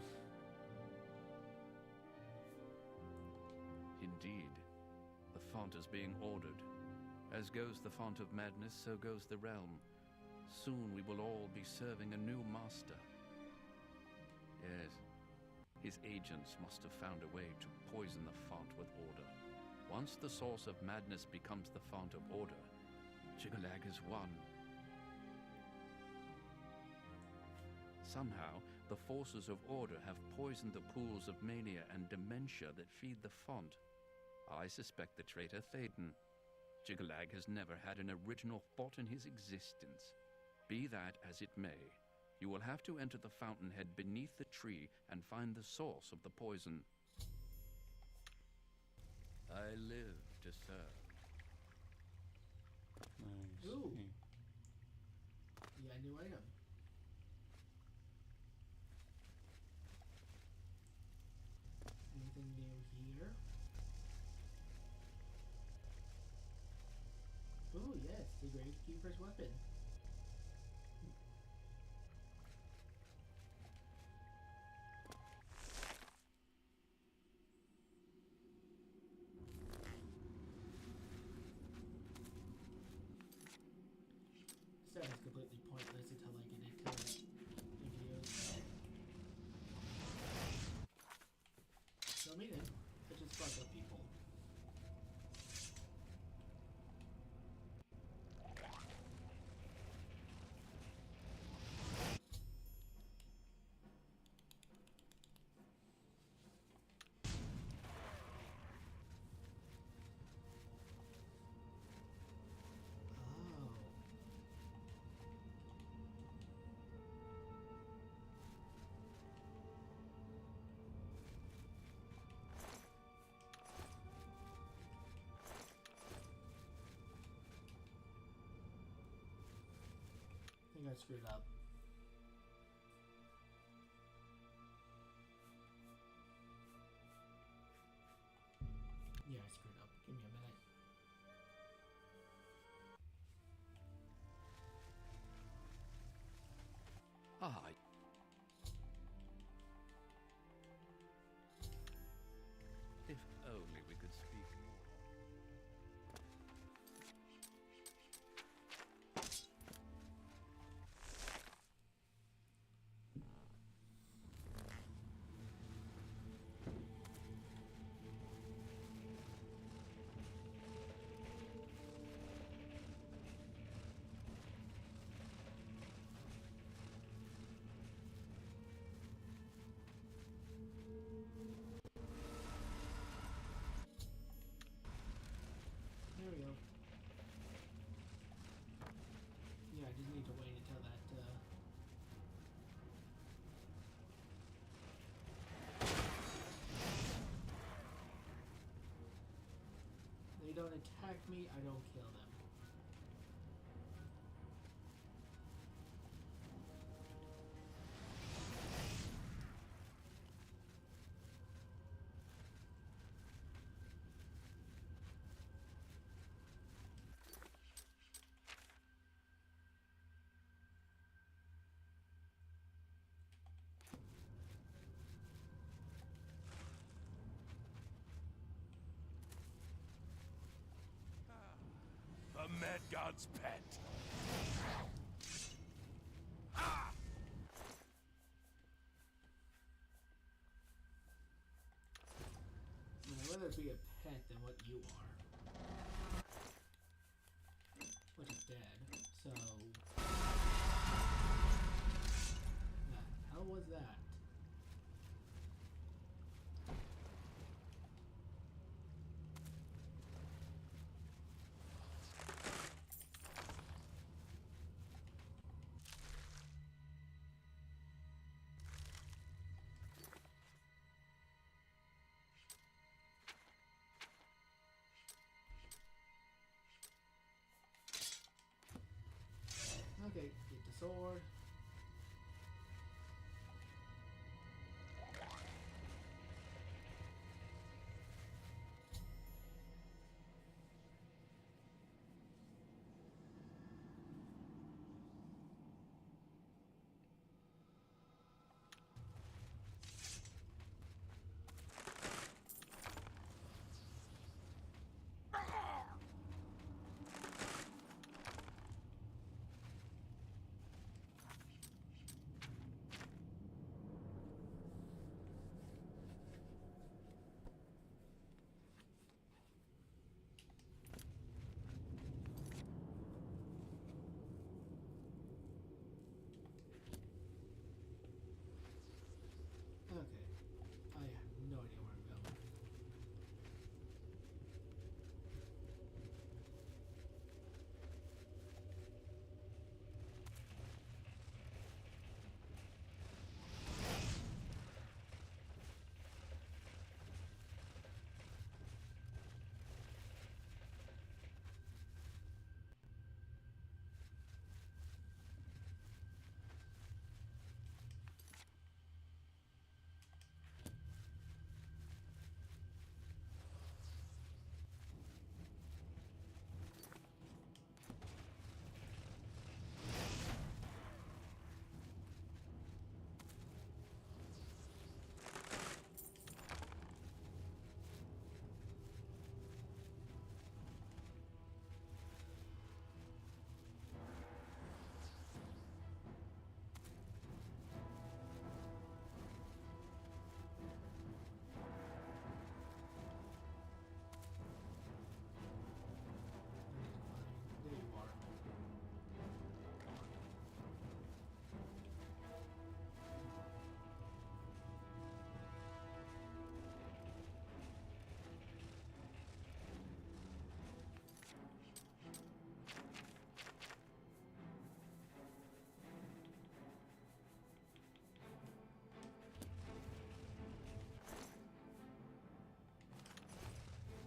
Indeed. The font is being ordered. As goes the font of madness, so goes the realm. Soon we will all be serving a new master. Yes. His agents must have found a way to poison the font with order. Once the source of madness becomes the font of order, Chigalag has won. Somehow, the forces of order have poisoned the pools of mania and dementia that feed the font. I suspect the traitor Thaden. Chigalag has never had an original thought in his existence. Be that as it may, you will have to enter the fountainhead beneath the tree and find the source of the poison. I live to serve. Nice. Ooh. Hey. Yeah, new item. Anything new here? Oh yes, the Gravekeeper's weapon. This is completely pointless until I get into reviews. So I mean it just fuck up people. Oh. I think I screwed up. Yeah, I screwed up. Give me a minute. Ah, if only we could speak more. There we go. Yeah, I just need to wait until that, they don't attack me, I don't kill them. Mad God's pet. Ha! I'd rather be a pet than what you are. Which is dead, so... The hell was that? Okay, get the sword. Okay. I have no idea where I'm going. There you are.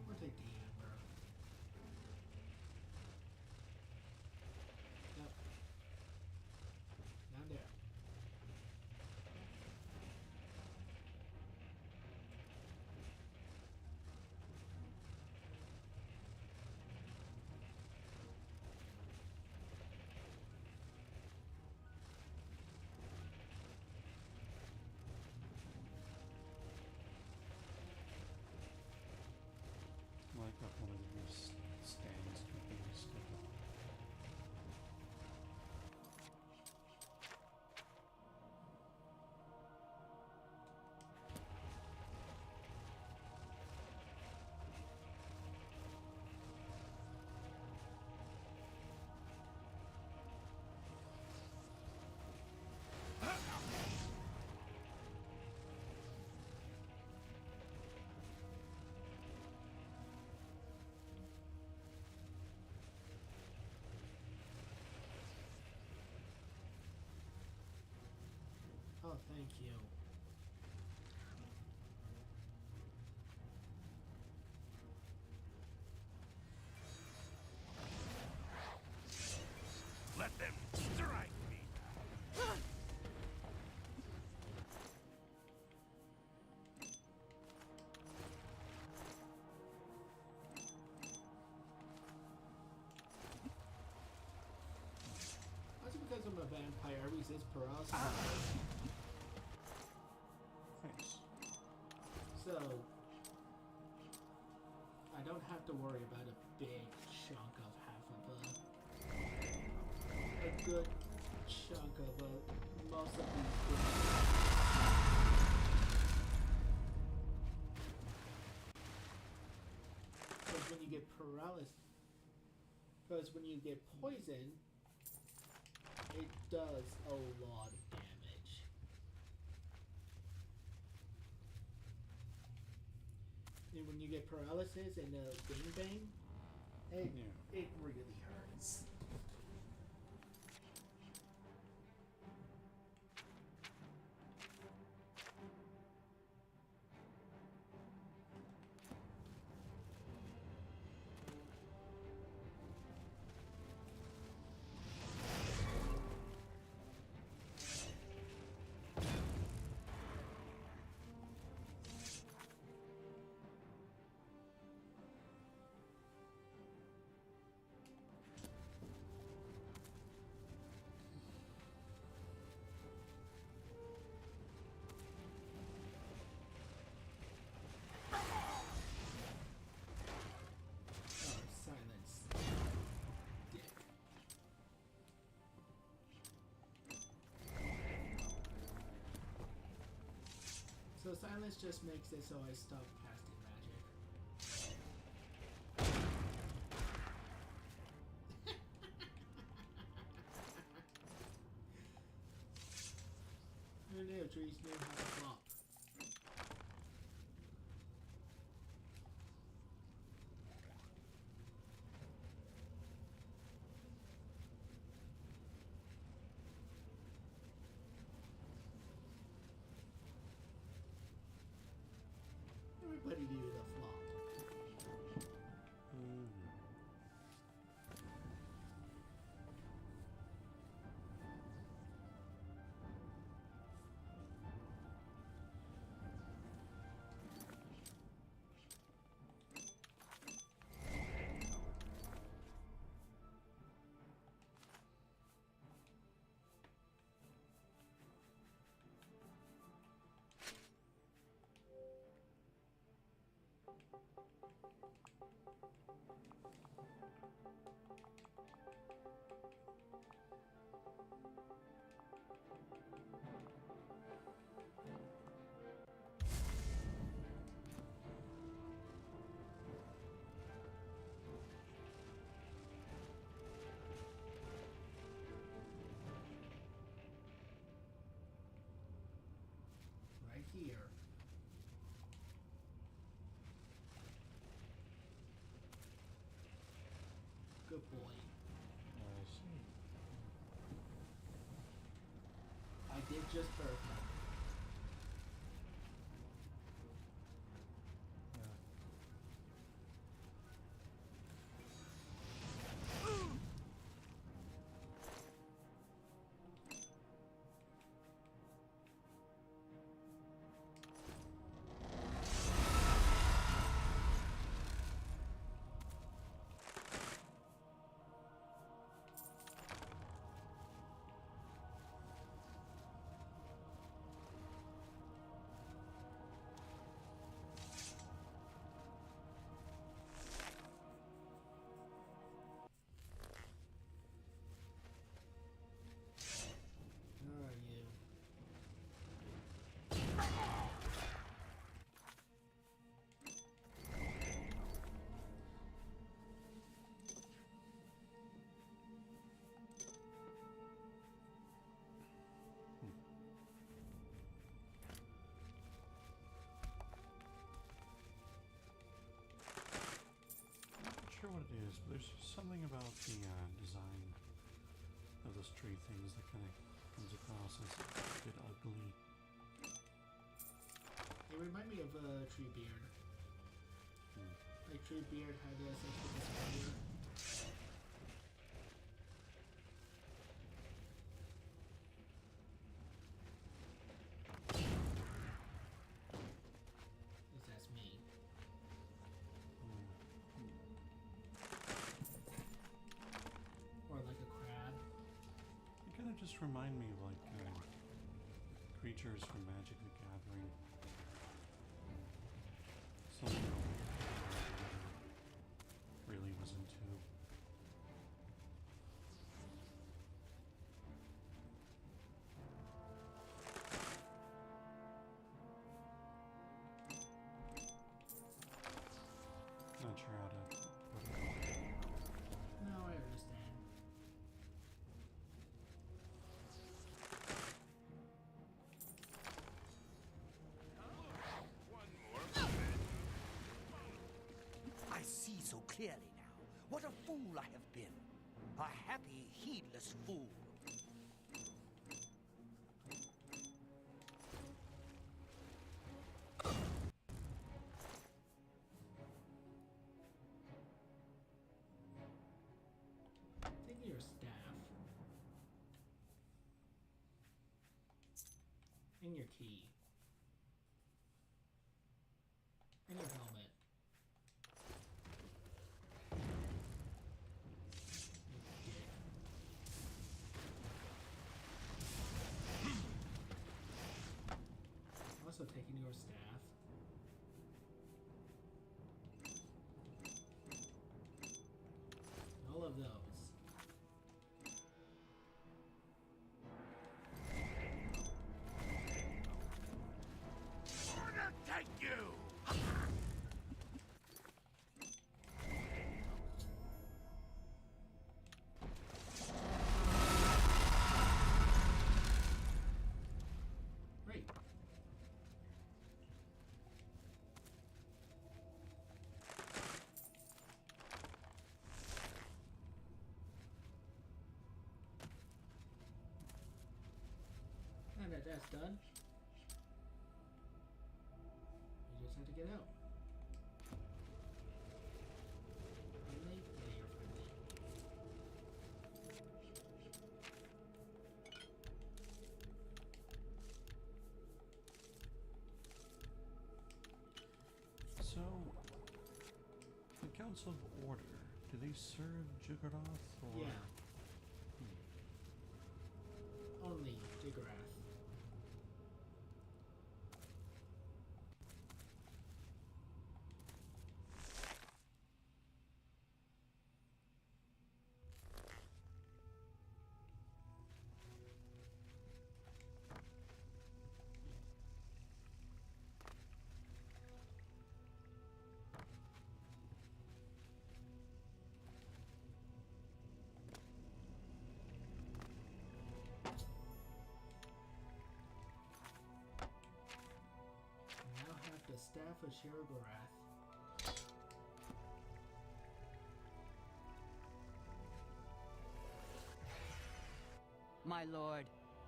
We'll take the amber. Nope. Not there. I like that one of these stands completely stood up. Oh, thank you. Let them strike me. Also because I'm a vampire, I resist paralysis. Thanks. So, I don't have to worry about a big chunk of half of a a good chunk of most of these things. Because when you get paralysis, because when you get poisoned, it does a lot of damage. And when you get paralysis and gangbang, it really hurts. So silence just makes it so I stop casting magic. Who knew trees knew how to flop? Everybody knew the flop. Right here. Good boy. I see. I did just birth him. Where are you? I'm not sure what it is, but there's something about the design of those tree things that kind of comes across as a bit ugly. They remind me of Treebeard. Like Treebeard had a sense of despair. At least that's me. Or like a crab. They kind of just remind me of like creatures from Magic the Gathering. Something I really was into. so clearly now. What a fool I have been. A happy, heedless fool. Take your staff. And your key. And your helmet. Also taking your staff. All of those. Thank you! Great. And that that's done. You just have to get out. Friendly? Yeah, you're friendly. So, the Council of Order, do they serve Juggernaut or? Yeah. Only Jiggerath. Now have the staff of Sherogorath. My lord,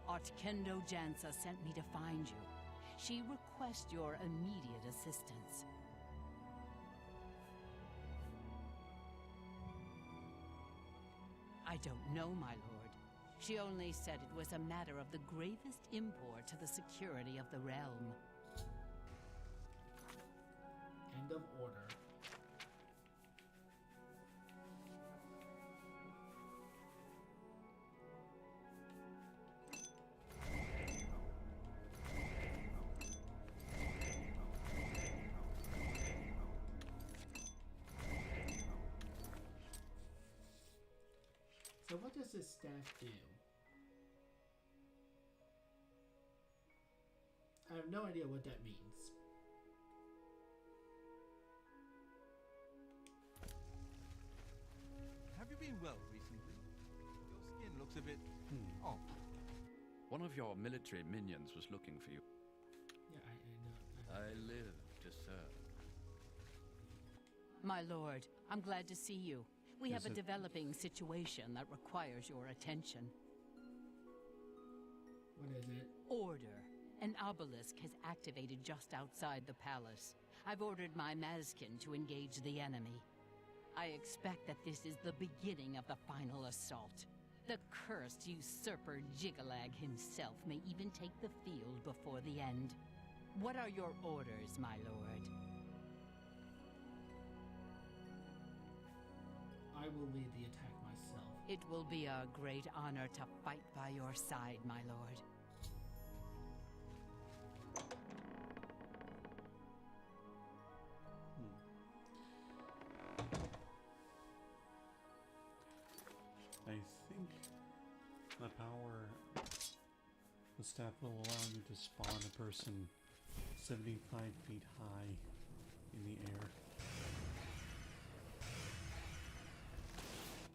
Artkendo Jansa sent me to find you. She requests your immediate assistance. I don't know, my lord. She only said it was a matter of the gravest import to the security of the realm. End of order. So what does this staff do? I have no idea what that means. Have you been well recently? Your skin looks a bit off. One of your military minions was looking for you. Yeah, I know. I live to serve. My lord, I'm glad to see you. We have Is a it- developing situation that requires your attention. What is it? Order. An obelisk has activated just outside the palace. I've ordered my Mazkin to engage the enemy. I expect that this is the beginning of the final assault. The cursed usurper Jigalag himself may even take the field before the end. What are your orders, my lord? I will lead the attack myself. It will be a great honor to fight by your side, my lord. I think the power, the staff will allow you to spawn a person 75 feet high in the air.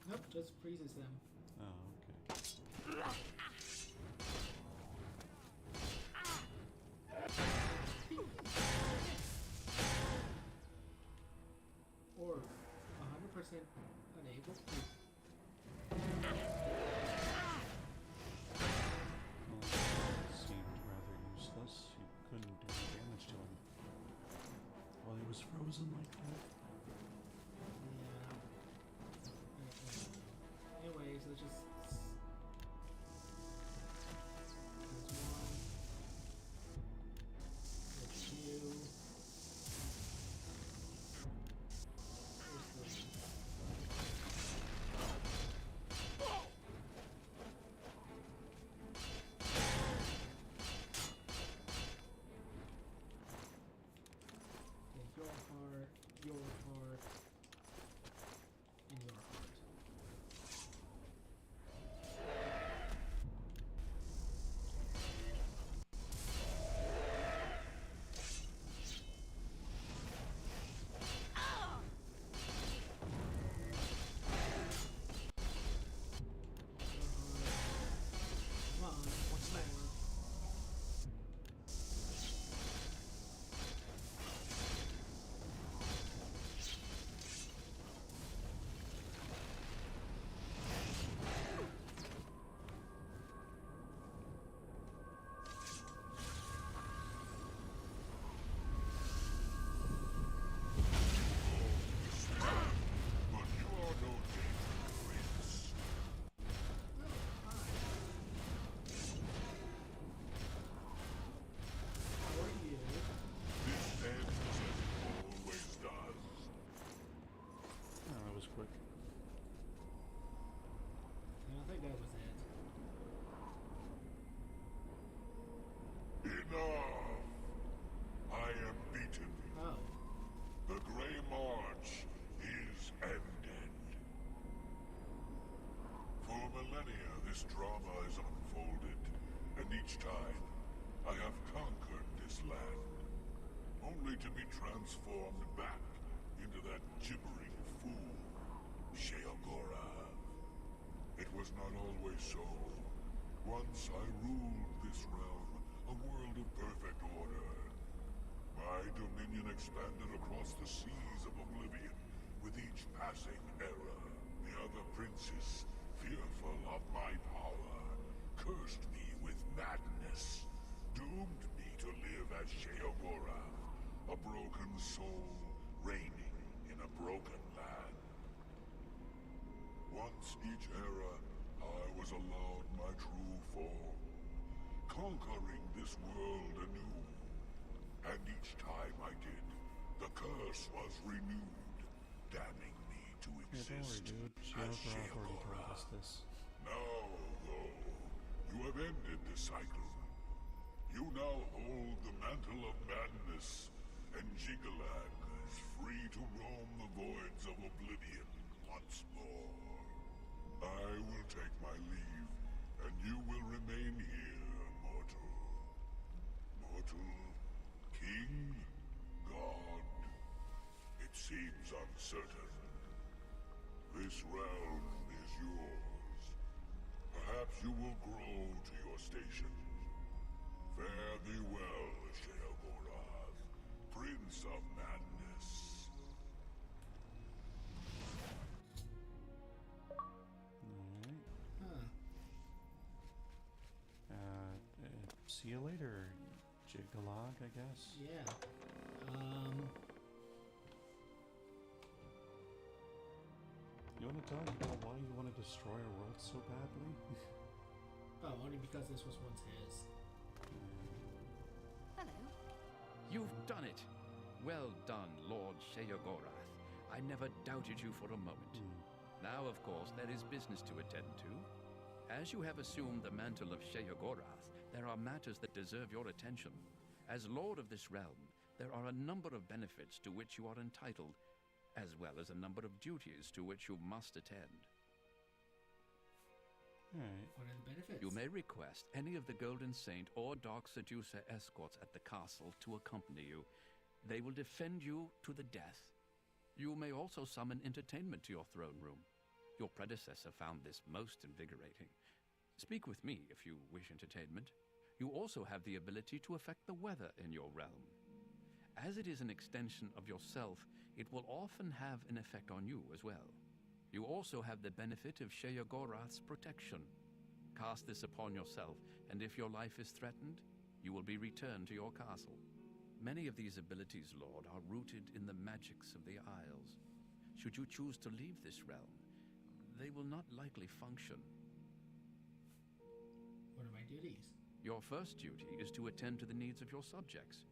Nope, just freezes them. Oh, okay. Or person unable to. Well, it seemed rather useless. You couldn't do any damage to him while he was frozen like that. Yeah. Anyways, let's just. There's one. There's two. There's three. Okay, your heart, and your heart. Come on, what's that? But you are no danger, Prince. How are you? This ends as it always does. Oh, that was quick. I don't think that was it. Enough! I am beaten. Oh. The Grey March is ended. For millennia, this drama has unfolded, and each time, I have conquered this land, only to be transformed back into that gibbering fool, Sheogorath. It was not always so. Once I ruled this realm, a world of perfect order. My dominion expanded across the seas of oblivion with each passing era. The other princes, fearful of my power, cursed me with madness, doomed me to live as Sheogorath, a broken soul reigning in a broken land. Once each era, I was allowed my true form, conquering this world anew. And each time I did, the curse was renewed, damning me to Yeah, don't worry, exist dude. as Sheogorath already told us Sheogorath. this. Now, though, you have ended the cycle. You now hold the mantle of madness, and Jigalag is free to roam the voids of oblivion once more. I will take my leave, and you will remain here, mortal. Mortal, king, god. It seems uncertain. This realm is yours. Perhaps you will grow to your station. Fare thee well, Sheogorath, Prince of Madness. Alright. Huh. See you later, Jigalag, I guess. Yeah. You want to talk about why you want to destroy our world so badly? Oh, only because this was once his. Hello. You've done it! Well done, Lord Sheogorath. I never doubted you for a moment. Now, of course, there is business to attend to. As you have assumed the mantle of Sheogorath, there are matters that deserve your attention. As Lord of this realm, there are a number of benefits to which you are entitled, as well as a number of duties to which you must attend. Alright. What are the benefits? You may request any of the Golden Saint or Dark Seducer escorts at the castle to accompany you. They will defend you to the death. You may also summon entertainment to your throne room. Your predecessor found this most invigorating. Speak with me if you wish entertainment. You also have the ability to affect the weather in your realm. As it is an extension of yourself, it will often have an effect on you as well. You also have the benefit of Sheogorath's protection. Cast this upon yourself, and if your life is threatened, you will be returned to your castle. Many of these abilities, Lord, are rooted in the magics of the Isles. Should you choose to leave this realm, they will not likely function. What are my duties? Your first duty is to attend to the needs of your subjects.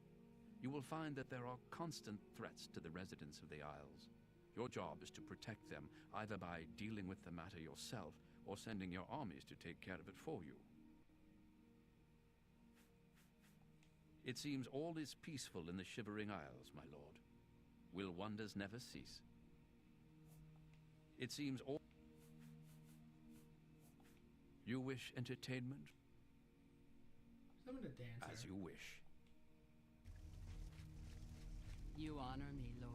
You will find that there are constant threats to the residents of the Isles. Your job is to protect them, either by dealing with the matter yourself or sending your armies to take care of it for you. It seems all is peaceful in the Shivering Isles, my lord. Will wonders never cease? It seems all... You wish entertainment? Summon a dancer. As you wish. You honor me, Lord.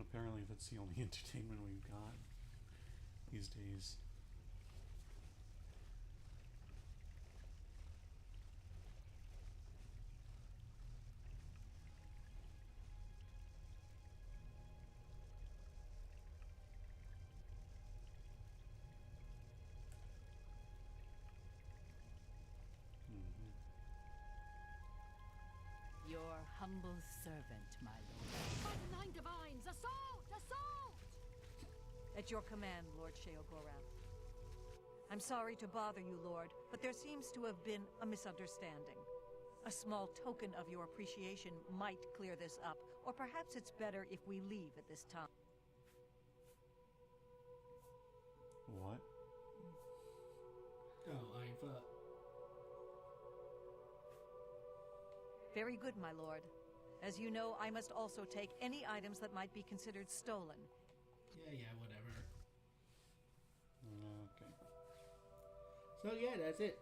Apparently that's the only entertainment we've got these days. Your humble servant, my lord. By the Nine Divines, assault! Assault! At your command, Lord Sheogorath. I'm sorry to bother you, Lord, but there seems to have been a misunderstanding. A small token of your appreciation might clear this up, or perhaps it's better if we leave at this time. What? Oh, I've, Very good, my lord. As you know, I must also take any items that might be considered stolen. Yeah, whatever. Okay. So yeah, that's it.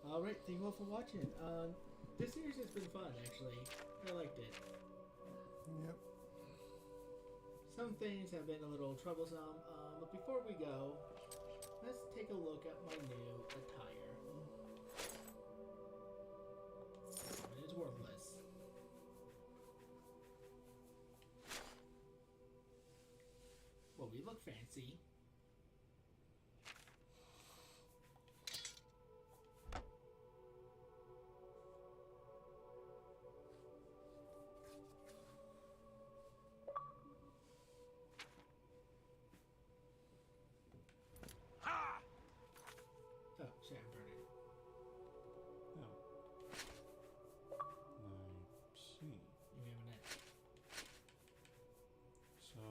Alright, thank you all for watching. This series has been fun, actually. I liked it. Yep. Some things have been a little troublesome, but before we go, let's take a look at my new attire. It is worthless. Well, we look fancy. Ha! Oh, shit, I'm burning. Oh. I see. You have a net. So,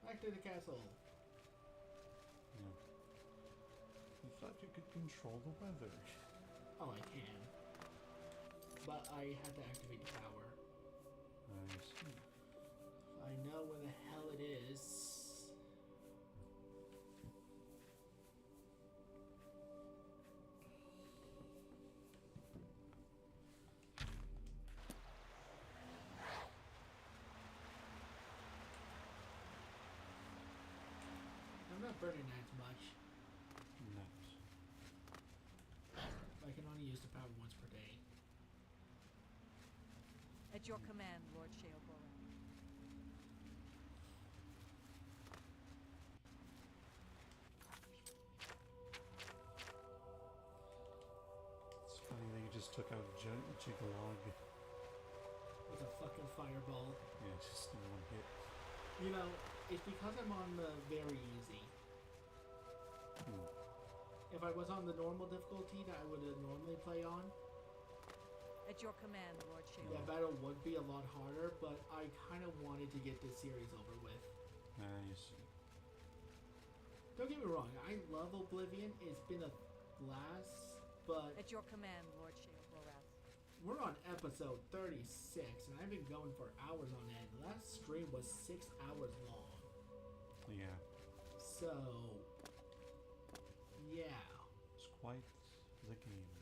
Back to the castle. yeah. You thought you could control the weather. Oh, I can. But I had to activate the power. I see. I know where the hell it is. I'm not burning as much. Nice. I can only use the power once per day. At your command, Lord Sheogorath. It's funny that you just took out Jigalog. With a fucking fireball. Yeah, just in one hit. You know, it's because I'm on the very easy. Hmm. If I was on the normal difficulty that I would normally play on, At your command, Lord Sheogorath. that battle would be a lot harder, but I kind of wanted to get this series over with. I see. Don't get me wrong, I love Oblivion. It's been a blast, but At your command, Lord Sheogorath. we're on episode 36, and I've been going for hours on end. The last stream was 6 hours long. Yeah. So, yeah. It's quite the game.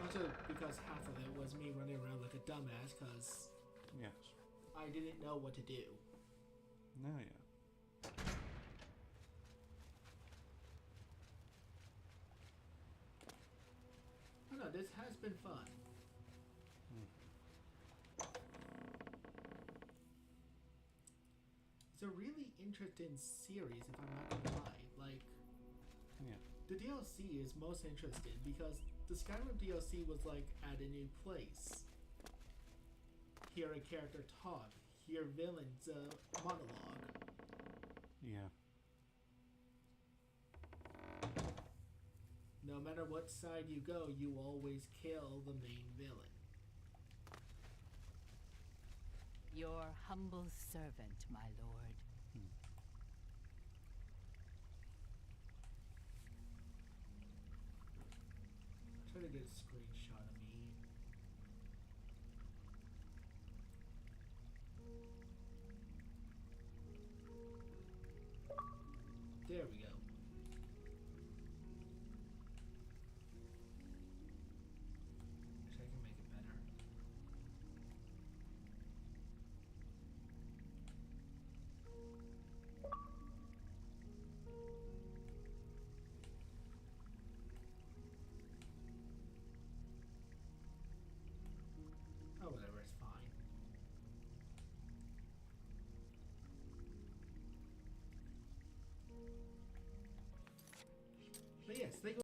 Also, because half of it was me running around like a dumbass because Yes. I didn't know what to do. No, yeah. Oh no, this has been fun. It's a really interesting series, if I'm not gonna lie. Like, Yeah. the DLC is most interesting because the Skyrim DLC was like at a new place. Hear a character talk, hear villains monologue. Yeah. No matter what side you go, you always kill the main villain. Your humble servant, my lord. Try to get a screenshot of